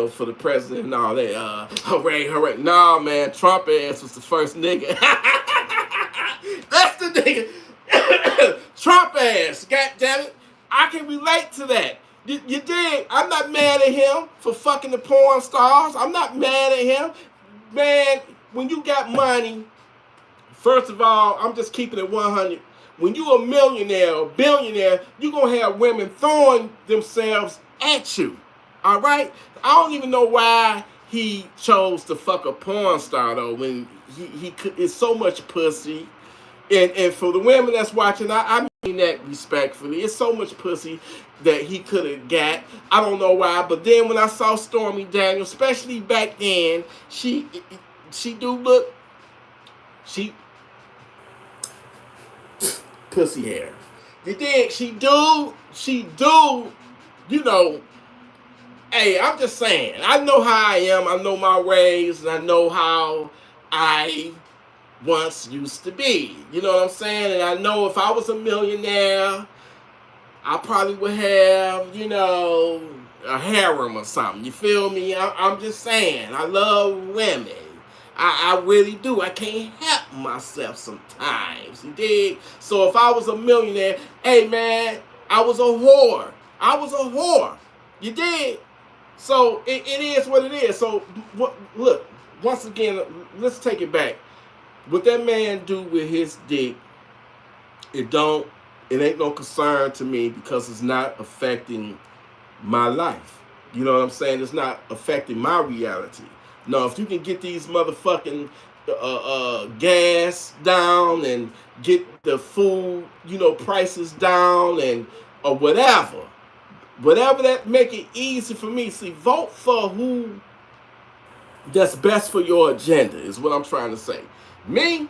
for the president and all that. Hooray. Nah, man. Trump ass was the first nigga. That's the nigga. Trump ass. God damn it. I can relate to that. You dig? I'm not mad at him for fucking the porn stars. I'm not mad at him. Man, when you got money, first of all, I'm just keeping it 100. When you a millionaire or billionaire, you're going to have women throwing themselves at you. All right? I don't even know why he chose to fuck a porn star, though, when he could, it's so much pussy. And for the women that's watching, I mean that respectfully. It's so much pussy that he could have got. I don't know why. But then when I saw Stormy Daniels, especially back then, she do look, she pussy hair. You dig? She do, you know, hey, I'm just saying. I know how I am. I know my ways, and I know how I once used to be. You know what I'm saying? And I know if I was a millionaire, I probably would have, you know, a harem or something. You feel me? I'm just saying. I love women. I really do. I can't help myself sometimes. You dig? So if I was a millionaire, hey man, I was a whore. I was a whore. You dig? So it is what it is. So look, once again, let's take it back. What that man do with his dick, it ain't no concern to me because it's not affecting my life. You know what I'm saying? It's not affecting my reality. No, if you can get these motherfucking gas down and get the food, you know, prices down and or whatever that make it easy for me. See, vote for who that's best for your agenda is what I'm trying to say. Me,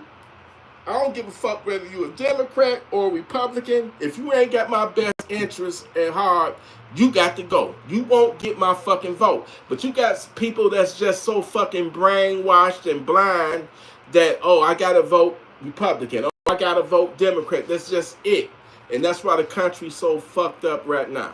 I don't give a fuck whether you're a Democrat or a Republican. If you ain't got my best interest at heart, you got to go. You won't get my fucking vote. But you got people that's just so fucking brainwashed and blind that, oh, I got to vote Republican. Oh, I got to vote Democrat. That's just it. And that's why the country's so fucked up right now.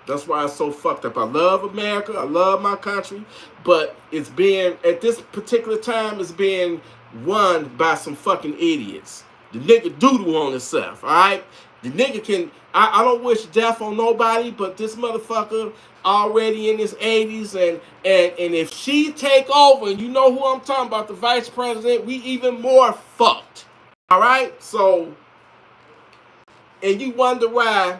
That's why it's so fucked up. I love America. I love my country. But it's being, at this particular time, it's being won by some fucking idiots. The nigga doodle on himself, all right? The nigga can, I don't wish death on nobody, but this motherfucker already in his 80s, and if she take over, and you know who I'm talking about, the vice president, we even more fucked, all right? So, and you wonder why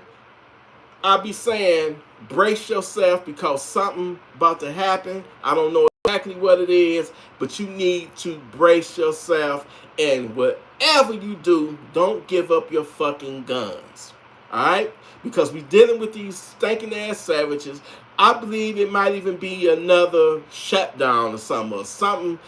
I be saying, brace yourself because something about to happen. I don't know exactly what it is, but you need to brace yourself, and whatever you do, don't give up your fucking guns. Alright? Because we dealing with these stinking ass savages. I believe it might even be another shutdown or something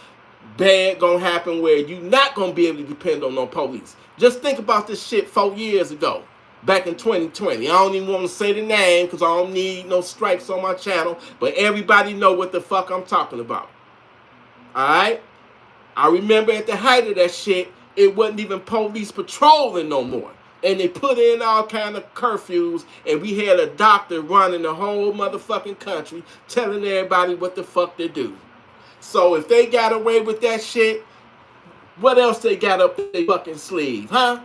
bad gonna happen where you're not gonna be able to depend on no police. Just think about this shit 4 years ago. Back in 2020. I don't even want to say the name because I don't need no strikes on my channel. But everybody know what the fuck I'm talking about. Alright? I remember at the height of that shit, it wasn't even police patrolling no more. And they put in all kind of curfews, and we had a doctor running the whole motherfucking country telling everybody what the fuck to do. So if they got away with that shit, what else they got up their fucking sleeve, huh?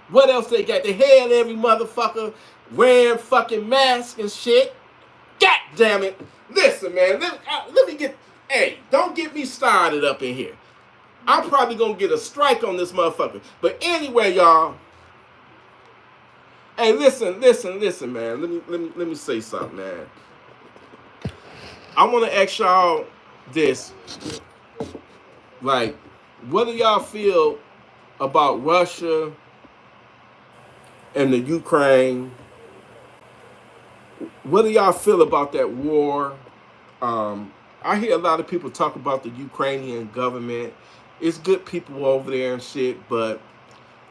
What else they got? They had every motherfucker wearing fucking masks and shit. God damn it. Listen, man. Let me get... Hey, don't get me started up in here. I'm probably going to get a strike on this motherfucker. But anyway, y'all. Hey, listen, man. Let me say something, man. I want to ask y'all this. Like, what do y'all feel about Russia and the Ukraine? What do y'all feel about that war? I hear a lot of people talk about the Ukrainian government. It's good people over there and shit, but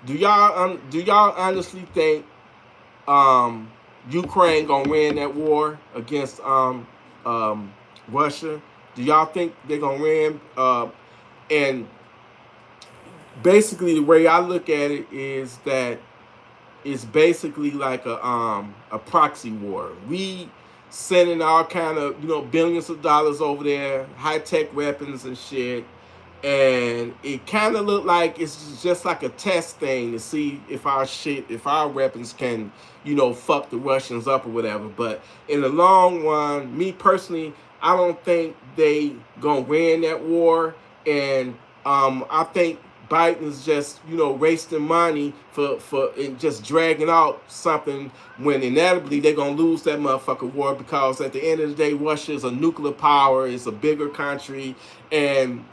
do y'all honestly think Ukraine gonna win that war against Russia? Do y'all think they're gonna win? And basically, the way I look at it is that it's basically like a proxy war. We sending all kind of, you know, billions of dollars over there, high-tech weapons and shit, and it kind of looked like it's just like a test thing to see if our weapons can, you know, fuck the Russians up or whatever. But in the long run, me personally, I don't think they gonna win that war, and I think Biden's just, you know, wasting money for and just dragging out something when inevitably they're gonna lose that motherfucking war, because at the end of the day, Russia is a nuclear power, it's a bigger country, and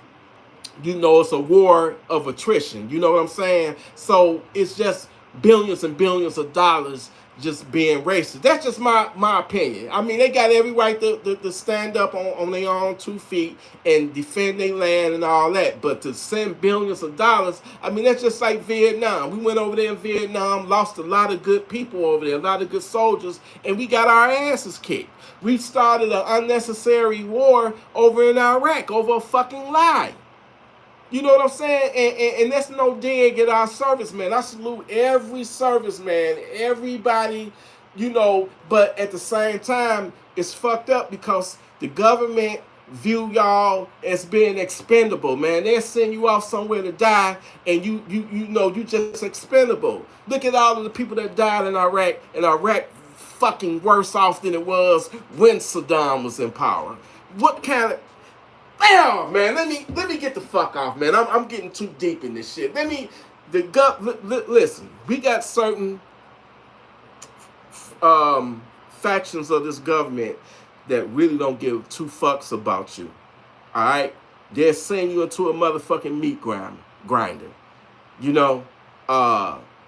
you know, it's a war of attrition. You know what I'm saying? So it's just billions and billions of dollars just being racist. That's just my opinion. I mean, they got every right to stand up on their own 2 feet and defend their land and all that. But to send billions of dollars, I mean, that's just like Vietnam. We went over there in Vietnam, lost a lot of good people over there, a lot of good soldiers, and we got our asses kicked. We started an unnecessary war over in Iraq over a fucking lie. You know what I'm saying? And that's no dig at our servicemen. I salute every serviceman, everybody, you know, but at the same time, it's fucked up because the government view y'all as being expendable, man. They'll send you off somewhere to die, and you know, you just expendable. Look at all of the people that died in Iraq, and Iraq fucking worse off than it was when Saddam was in power. What kind of... Damn, man, let me get the fuck off, man. I'm getting too deep in this shit. Listen, we got certain factions of this government that really don't give 2 fucks about you. All right, they'll send you into a motherfucking meat grinder. You know,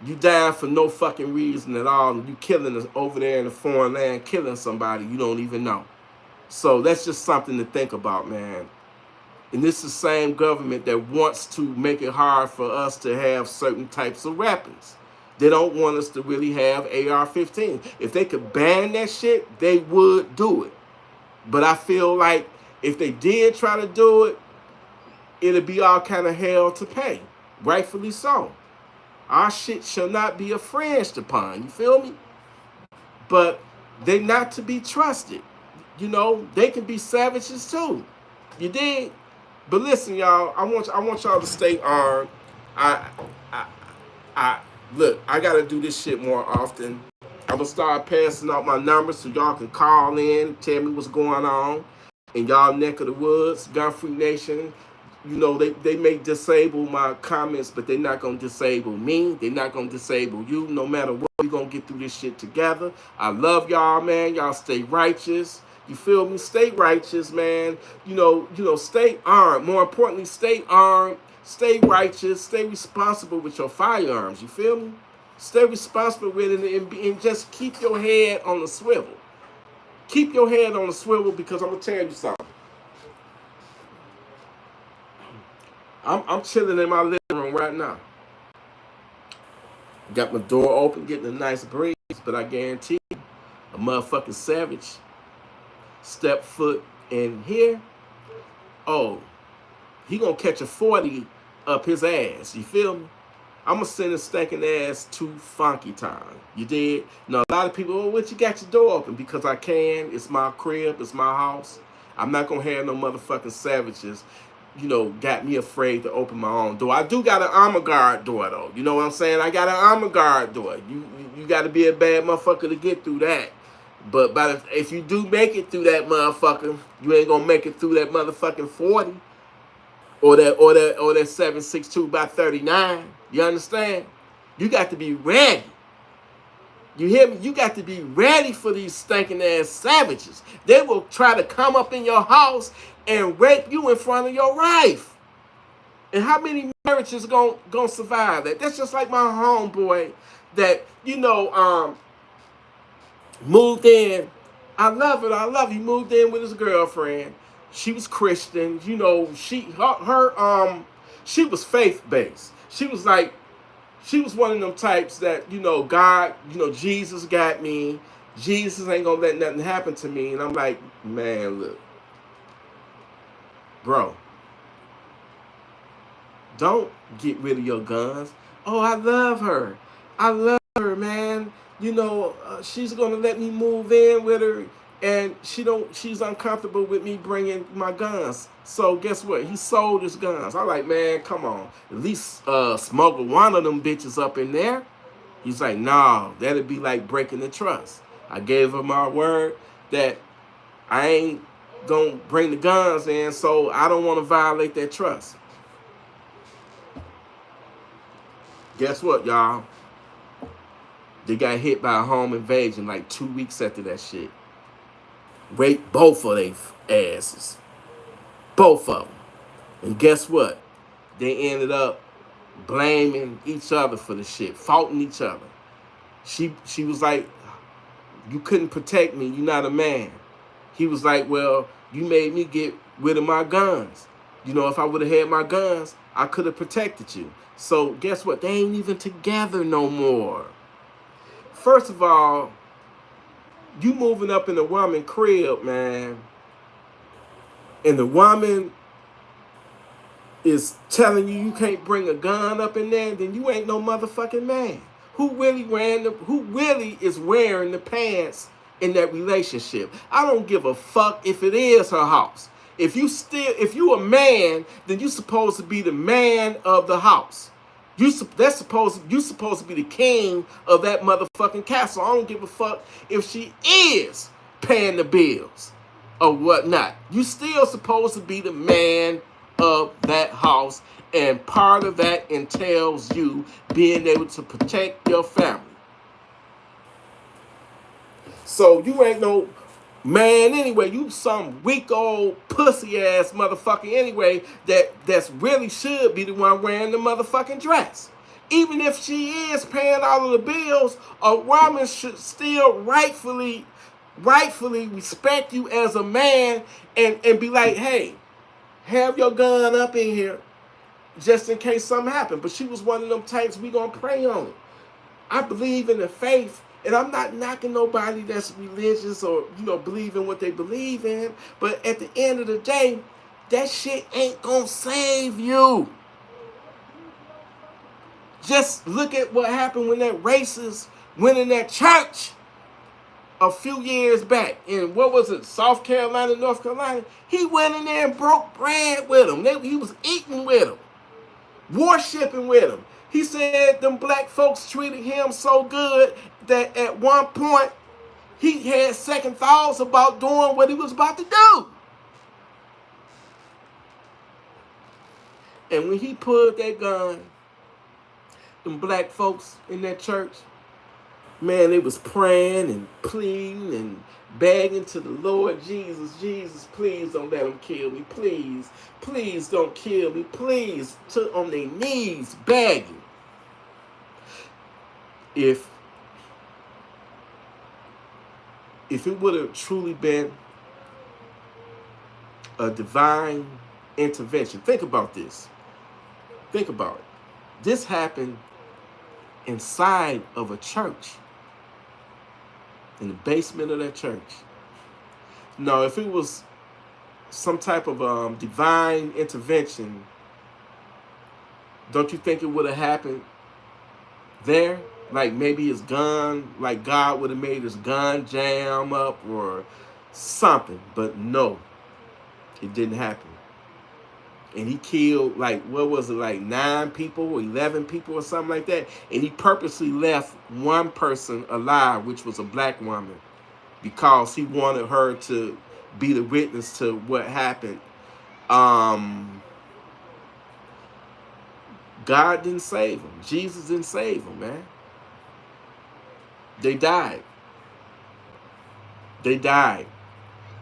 you dying for no fucking reason at all, and you killing us over there in a foreign land, killing somebody you don't even know. So that's just something to think about, man. And this is the same government that wants to make it hard for us to have certain types of weapons. They don't want us to really have AR-15. If they could ban that shit, they would do it. But I feel like if they did try to do it, it'll be all kind of hell to pay. Rightfully so. Our shit shall not be infringed upon. You feel me? But they not to be trusted. You know, they can be savages too. You dig? But listen, y'all, I want y'all to stay armed. Look, I gotta do this shit more often. I'm gonna start passing out my numbers so y'all can call in, tell me what's going on in y'all neck of the woods. Gun Free Nation, you know, they may disable my comments, but they're not gonna disable me. They're not gonna disable you. No matter what, we're gonna get through this shit together. I love y'all, man. Y'all stay righteous. You feel me? Stay righteous, man. You know, stay armed. More importantly, stay armed, stay righteous, stay responsible with your firearms. You feel me? Stay responsible with it, and just keep your head on the swivel. Keep your head on the swivel, because I'm gonna tell you something. I'm chilling in my living room right now. Got my door open, getting a nice breeze, but I guarantee you, a motherfucking savage step foot in here, oh, he gonna catch a 40 up his ass. You feel me? I'm gonna send his stinking ass to Funky Town. You did? Now, a lot of people, oh, what you got your door open? Because I can. It's my crib. It's my house. I'm not gonna have no motherfucking savages, you know, got me afraid to open my own door. I do got an armor guard door, though. You know what I'm saying? I got an armor guard door. You got to be a bad motherfucker to get through that. But if you do make it through that motherfucker, you ain't gonna make it through that motherfucking 40 or that 7.62 by 39. You understand? You got to be ready. You hear me? You got to be ready for these stinking ass savages. They will try to come up in your house and rape you in front of your wife. And how many marriages gonna survive that? That's just like my homeboy that, you know, moved in. I love it. I love it. He moved in with his girlfriend. She was Christian. You know, she was faith-based. She was one of them types that, you know, God, you know, Jesus got me. Jesus ain't gonna let nothing happen to me. And I'm like, man, look, bro, don't get rid of your guns. Oh, I love her. I love her, man. You know, she's gonna let me move in with her, and she's uncomfortable with me bringing my guns. So guess what? He sold his guns. I'm like, man, come on. At least smuggle one of them bitches up in there. He's like, nah, that'd be like breaking the trust. I gave him my word that I ain't gonna bring the guns in, so I don't want to violate that trust. Guess what, y'all? They got hit by a home invasion like 2 weeks after that shit. Raped both of their asses. Both of them. And guess what? They ended up blaming each other for the shit, faulting each other. She was like, you couldn't protect me, you're not a man. He was like, well, you made me get rid of my guns. You know, if I would have had my guns, I could have protected you. So guess what? They ain't even together no more. First of all, you moving up in the woman crib, man, and the woman is telling you you can't bring a gun up in there, then you ain't no motherfucking man. Who really is wearing the pants in that relationship? I don't give a fuck if it is her house. If you a man, then you supposed to be the man of the house. You supposed to be the king of that motherfucking castle. I don't give a fuck if she is paying the bills or whatnot. You still supposed to be the man of that house, and part of that entails you being able to protect your family. So you ain't no man anyway. You some weak old pussy ass motherfucker anyway that's really should be the one wearing the motherfucking dress. Even if she is paying all of the bills, a woman should still rightfully respect you as a man and be like, hey, have your gun up in here just in case something happened. But she was one of them types, we gonna pray on it. I believe in the faith, and I'm not knocking nobody that's religious or, you know, believe in what they believe in. But at the end of the day, that shit ain't gonna save you. Just look at what happened when that racist went in that church a few years back in, what was it, South Carolina, North Carolina. He went in there and broke bread with them. He was eating with them, worshiping with them. He said them black folks treated him so good that at one point he had second thoughts about doing what he was about to do. And when he pulled that gun, them black folks in that church, man, they was praying and pleading and begging to the Lord Jesus, Jesus, please don't let them kill me. Please, please don't kill me. Please, on their knees, begging. If it would have truly been a divine intervention, think about this. Think about it. This happened inside of a church, in the basement of that church. Now, if it was some type of divine intervention, don't you think it would have happened there? Like maybe his gun, like God would have made his gun jam up or something. But no, it didn't happen. And he killed, like, what was it, like 9 people or 11 people or something like that. And he purposely left one person alive, which was a black woman, because he wanted her to be the witness to what happened. God didn't save him. Jesus didn't save him, man. They died. They died.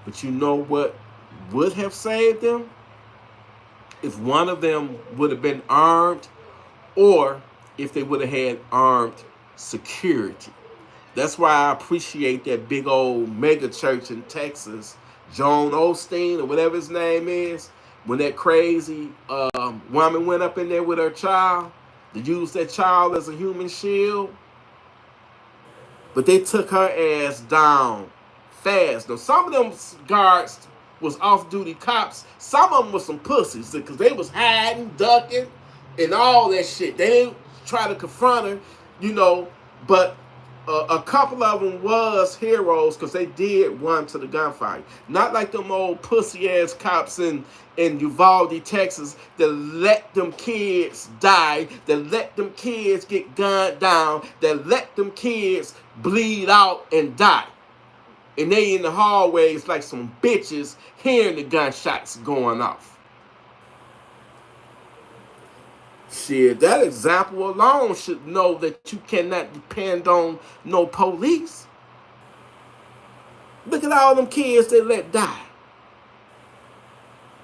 But you know what would have saved them? If one of them would have been armed, or if they would have had armed security. That's why I appreciate that big old mega church in Texas, Joan Osteen or whatever his name is, when that crazy woman went up in there with her child to use that child as a human shield. But they took her ass down fast. Now, some of them guards was off-duty cops. Some of them was some pussies because they was hiding, ducking, and all that shit. They didn't try to confront her, you know, but a couple of them was heroes because they did run to the gunfight. Not like them old pussy-ass cops in Uvalde, Texas, that let them kids die, that let them kids get gunned down, that let them kids bleed out and die. And they in the hallways like some bitches hearing the gunshots going off. Shit, that example alone should know that you cannot depend on no police. Look at all them kids they let die.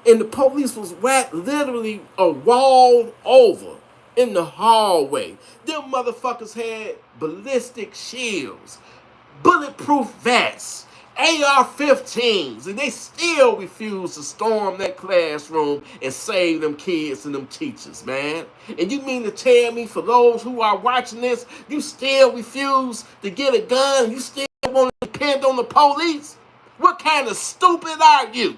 And the police was literally a wall over in the hallway. Them motherfuckers had ballistic shields, bulletproof vests, AR-15s, and they still refuse to storm that classroom and save them kids and them teachers, man. And you mean to tell me, for those who are watching this, you still refuse to get a gun? You still want to depend on the police? What kind of stupid are you?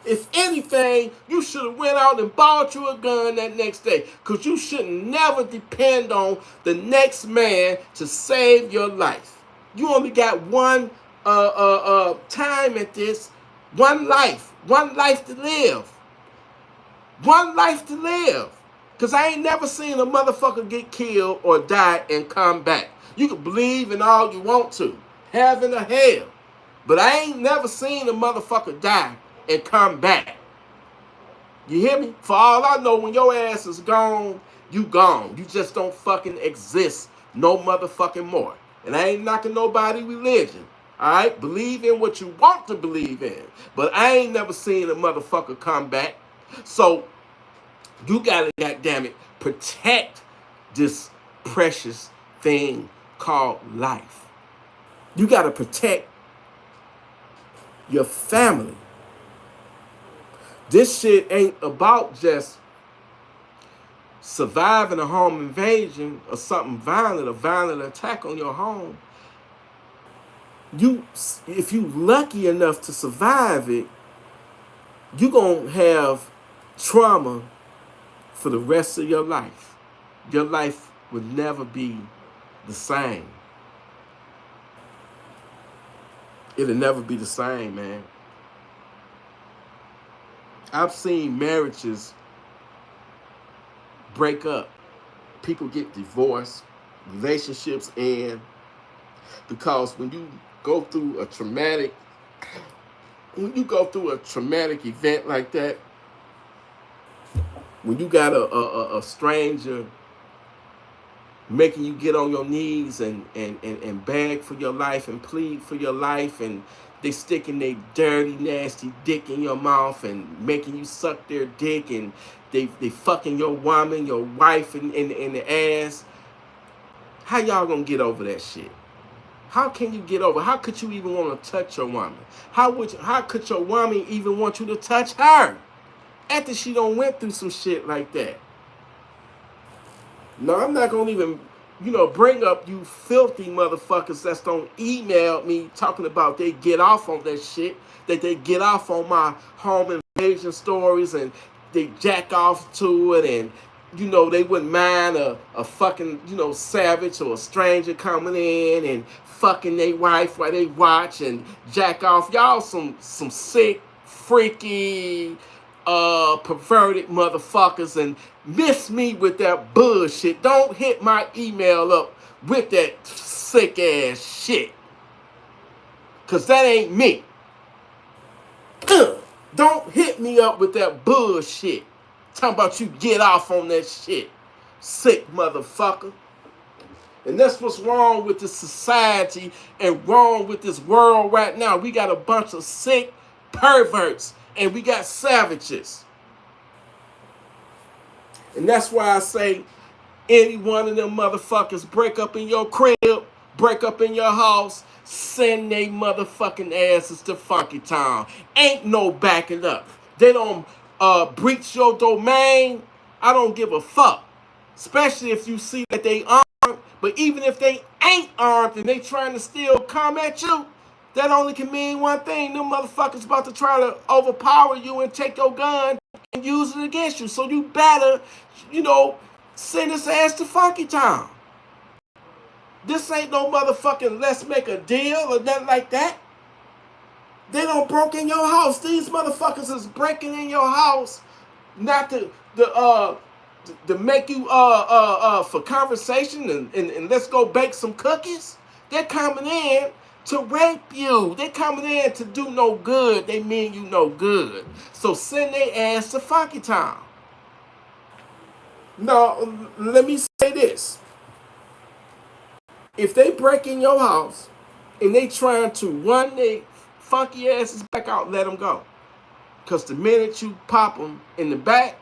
If anything, you should have went out and bought you a gun that next day, because you should never depend on the next man to save your life. You only got one time at this, one life to live. One life to live. Because I ain't never seen a motherfucker get killed or die and come back. You can believe in all you want to, heaven or hell, but I ain't never seen a motherfucker die and come back. You hear me? For all I know, when your ass is gone, you gone. You just don't fucking exist no motherfucking more. And I ain't knocking nobody religion. Alright? Believe in what you want to believe in. But I ain't never seen a motherfucker come back. So you gotta, goddammit, protect this precious thing called life. You gotta protect your family. This shit ain't about just surviving a home invasion or something violent, a violent attack on your home. If you lucky enough to survive it, you gonna have trauma for the rest of your life. Your life would never be the same. It'll never be the same, man. I've seen marriages break up. People get divorced. Relationships end. Because when you go through a traumatic event like that, when you got a stranger making you get on your knees and beg for your life and plead for your life, and they sticking their dirty, nasty dick in your mouth and making you suck their dick, and they fucking your woman, your wife in the ass. How y'all gonna get over that shit? How can you get over? How could you even want to touch your woman? How could your woman even want you to touch her after she done went through some shit like that? No, I'm not gonna even, bring up you filthy motherfuckers that's gonna email me talking about they get off on that shit, that they get off on my home invasion stories and they jack off to it, and they wouldn't mind a fucking, savage or a stranger coming in and fucking their wife while they watch and jack off. Y'all some sick, freaky, perverted motherfuckers, and miss me with that bullshit. Don't hit my email up with that sick ass shit, cause that ain't me. Don't hit me up with that bullshit talking about you get off on that shit, sick motherfucker. And that's what's wrong with this society and wrong with this world right now. We got a bunch of sick perverts and we got savages. And that's why I say any one of them motherfuckers break up in your crib, break up in your house, send they motherfucking asses to Funky Town. Ain't no backing up. They don't breach your domain. I don't give a fuck. Especially if you see that they armed. But even if they ain't armed and they trying to still come at you, that only can mean one thing. Them motherfuckers about to try to overpower you and take your gun and use it against you. So you better, send his ass to Funky Town. This ain't no motherfucking let's make a deal or nothing like that. They don't broke in your house. These motherfuckers is breaking in your house not to make you for conversation and let's go bake some cookies. They're coming in to rape you. They're coming in to do no good. They mean you no good. So send their ass to Funky Town. No, let me say this. If they break in your house and they trying to run their funky asses back out, let them go. Because the minute you pop them in the back,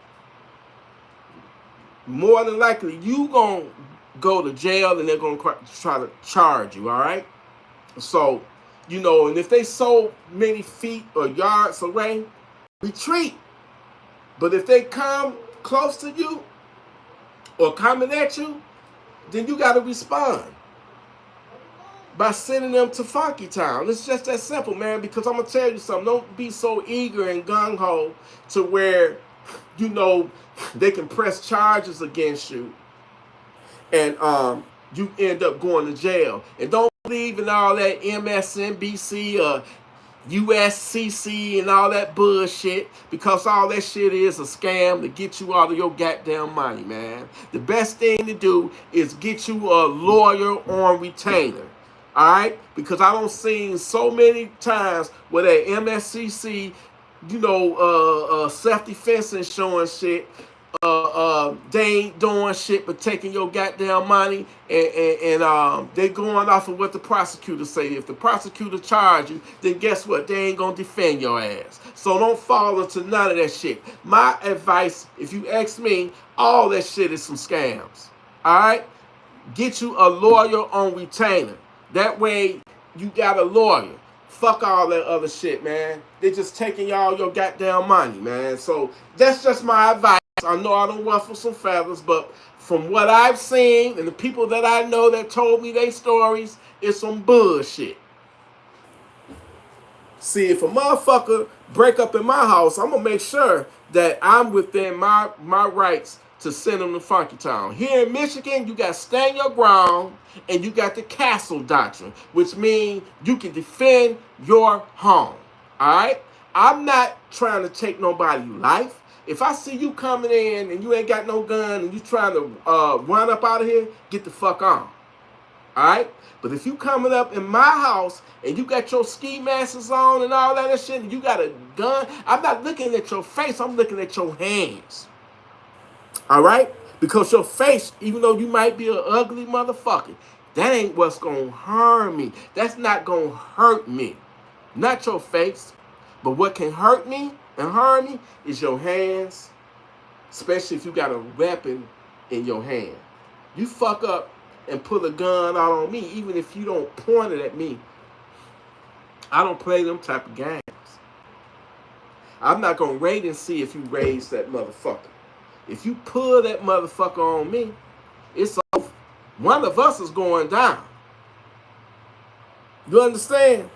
more than likely you going to go to jail and they're going to try to charge you, all right? So, you know, and if they so many feet or yards away, retreat. But if they come close to you or coming at you, then you got to respond by sending them to Funky Town. It's just that simple, man, because I'm going to tell you something. Don't be so eager and gung-ho to where, you know, they can press charges against you and you end up going to jail. And don't believe in all that MSNBC or USCC and all that bullshit, because all that shit is a scam to get you out of your goddamn money, man. The best thing to do is get you a lawyer on retainer. All right? Because I don't seen so many times where that MSCC, you know, self-defense insurance shit, they ain't doing shit but taking your goddamn money and they going off of what the prosecutor say. If the prosecutor charge you, then guess what? They ain't gonna defend your ass. So don't fall into none of that shit. My advice, if you ask me, all that shit is some scams. All right? Get you a lawyer on retainer. That way you got a lawyer. Fuck all that other shit, man. They just taking all your goddamn money, man. So that's just my advice. I know I don't ruffle some feathers, but from what I've seen and the people that I know that told me their stories, it's some bullshit. See, if a motherfucker break up in my house, I'm going to make sure that I'm within my rights to send them to Funky Town. Here in Michigan, you got stand your ground and you got the castle doctrine, which means you can defend your home. All right? I'm not trying to take nobody's life. If I see you coming in and you ain't got no gun and you trying to run up out of here, get the fuck on. All right? But if you coming up in my house and you got your ski masks on and all that shit and you got a gun, I'm not looking at your face. I'm looking at your hands. All right? Because your face, even though you might be an ugly motherfucker, that ain't what's going to harm me. That's not going to hurt me. Not your face. But what can hurt me and harm me is your hands, especially if you got a weapon in your hand. You fuck up and pull a gun out on me, even if you don't point it at me. I don't play them type of games. I'm not going to wait and see if you raise that motherfucker. If you pull that motherfucker on me, it's over. One of us is going down. You understand?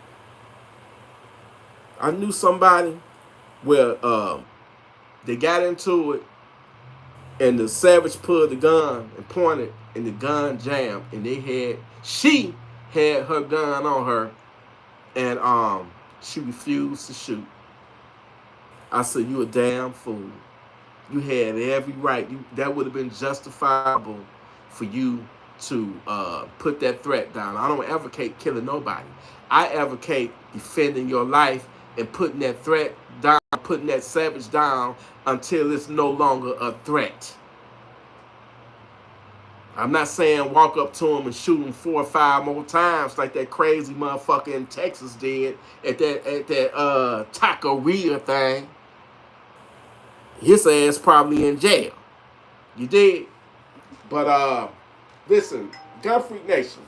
I knew somebody where they got into it and the savage pulled the gun and pointed and the gun jammed and she had her gun on her and she refused to shoot. I said, you a damn fool. You had every right. That would have been justifiable for you to put that threat down. I don't advocate killing nobody. I advocate defending your life and putting that threat down, putting that savage down until it's no longer a threat. I'm not saying walk up to him and shoot him 4 or 5 more times like that crazy motherfucker in Texas did at that taqueria thing. His ass probably in jail. You did? But listen, Gun Freak Nation,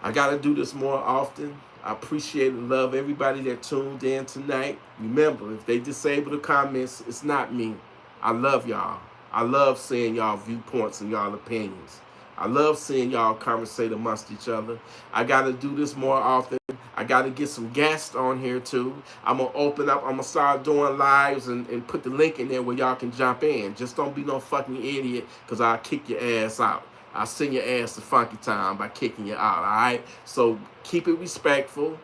I gotta do this more often. I appreciate and love everybody that tuned in tonight. Remember, if they disable the comments, it's not me. I love y'all. I love seeing y'all viewpoints and y'all opinions. I love seeing y'all conversate amongst each other. I got to do this more often. I got to get some guests on here too. I'm going to open up. I'm going to start doing lives and put the link in there where y'all can jump in. Just don't be no fucking idiot because I'll kick your ass out. I'll send your ass to Funky Town by kicking you out, all right? So keep it respectful.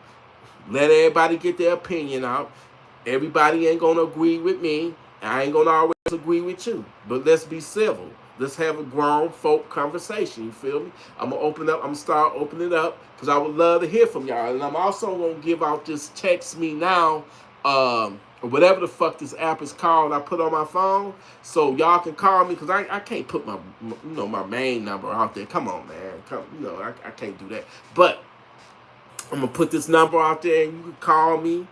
Let everybody get their opinion out. Everybody ain't going to agree with me. I ain't going to always agree with you. But let's be civil. Let's have a grown folk conversation, you feel me? I'm going to open up. I'm going to start opening up because I would love to hear from y'all. And I'm also going to give out this text me now or whatever the fuck this app is called I put on my phone, so y'all can call me, because I can't put my my main number out there. Come on, man. I can't do that. But I'm gonna put this number out there and you can call me,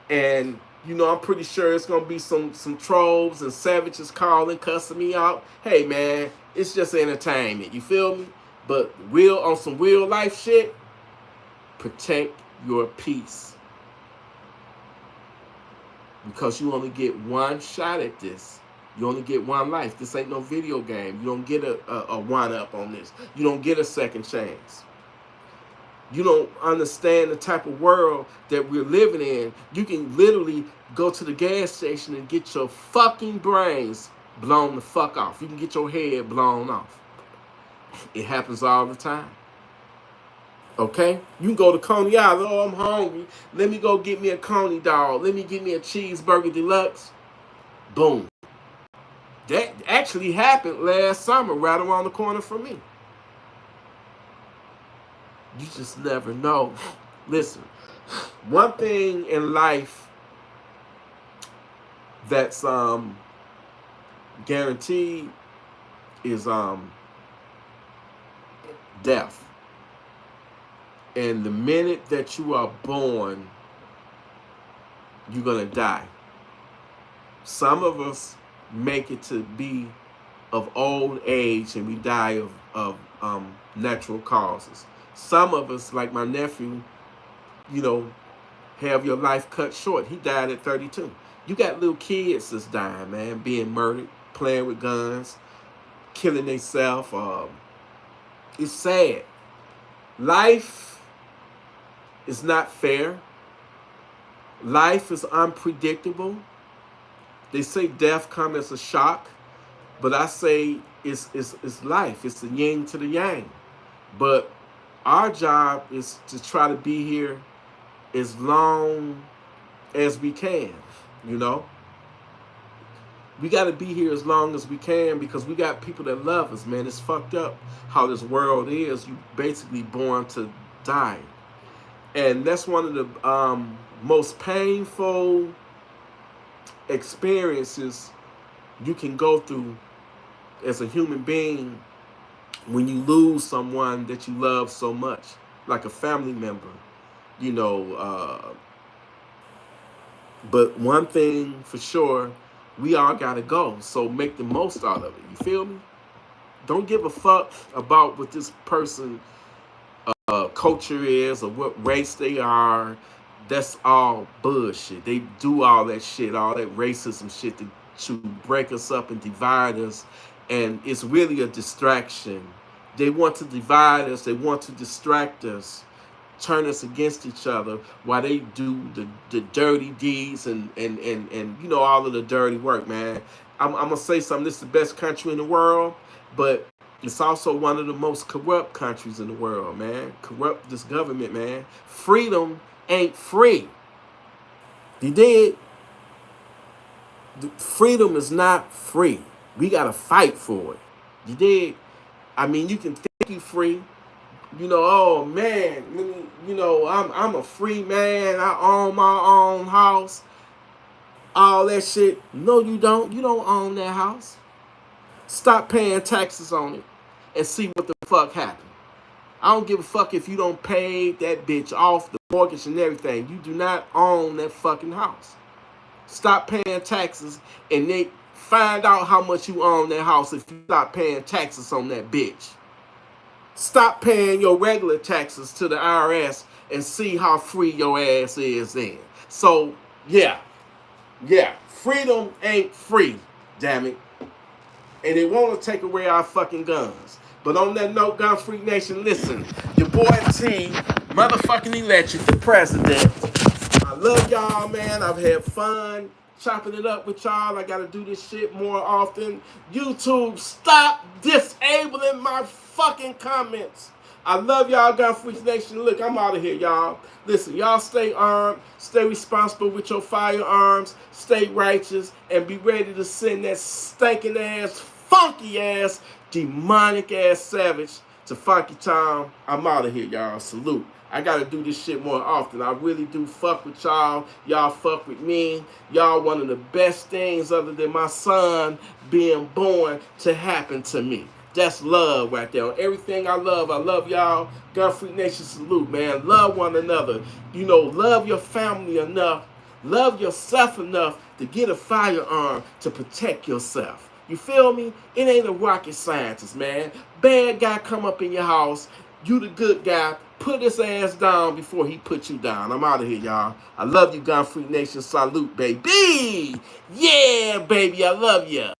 and I'm pretty sure it's gonna be some trolls and savages calling, cussing me out. Hey man, it's just entertainment, you feel me? But on some real life shit, protect your peace. Because you only get one shot at this. You only get one life. This ain't no video game. You don't get a one-up on this. You don't get a second chance. You don't understand the type of world that we're living in. You can literally go to the gas station and get your fucking brains blown the fuck off. You can get your head blown off. It happens all the time. Okay? You can go to Coney Island. Oh, I'm hungry. Let me go get me a Coney dog. Let me get me a cheeseburger deluxe. Boom. That actually happened last summer right around the corner from me. You just never know. Listen, one thing in life that's guaranteed is death. And the minute that you are born, you're gonna die. Some of us make it to be of old age and we die of natural causes. Some of us, like my nephew, have your life cut short. He died at 32. You got little kids that's dying, man, being murdered, playing with guns, killing themselves. It's sad. Life is not fair. Life is unpredictable. They say death comes as a shock, but I say it's life. It's the yin to the yang. But our job is to try to be here as long as we can, We got to be here as long as we can because we got people that love us, man. It's fucked up how this world is. You basically born to die. And that's one of the most painful experiences you can go through as a human being when you lose someone that you love so much, like a family member, but one thing for sure, we all gotta go, so make the most out of it, you feel me? Don't give a fuck about what this person culture is or what race they are. That's all bullshit. They do all that shit, all that racism shit to break us up and divide us. And it's really a distraction. They want to divide us. They want to distract us, turn us against each other while they do the dirty deeds and all of the dirty work, man. I'm going to say something. This is the best country in the world, but it's also one of the most corrupt countries in the world, man. Corrupt this government, man. Freedom ain't free. You did? Freedom is not free. We got to fight for it. You did? I mean, you can think you free. Oh man, I'm a free man. I own my own house. All that shit. No, you don't. You don't own that house. Stop paying taxes on it and see what the fuck happened. I don't give a fuck if you don't pay that bitch off, the mortgage and everything. You do not own that fucking house. Stop paying taxes and they find out how much you own that house if you stop paying taxes on that bitch. Stop paying your regular taxes to the IRS and see how free your ass is then. So, yeah, freedom ain't free, damn it. And they want to take away our fucking guns. But on that note, Gun Freak Nation, listen, your boy T, motherfucking electric, the president. I love y'all, man. I've had fun chopping it up with y'all. I got to do this shit more often. YouTube, stop disabling my fucking comments. I love y'all, Gun Freak Nation. Look, I'm out of here, y'all. Listen, y'all stay armed, stay responsible with your firearms, stay righteous, and be ready to send that stinking ass, funky ass, demonic ass savage to Funky Town. I'm out of here, y'all. Salute. I got to do this shit more often. I really do fuck with y'all. Y'all fuck with me. Y'all one of the best things other than my son being born to happen to me. That's love right there. On everything I love y'all. Gun Freak Nation, salute, man. Love one another. You know, love your family enough. Love yourself enough to get a firearm to protect yourself. You feel me? It ain't a rocket scientist, man. Bad guy come up in your house. You the good guy. Put his ass down before he put you down. I'm out of here, y'all. I love you, Gun Freak Nation. Salute, baby. Yeah, baby. I love ya.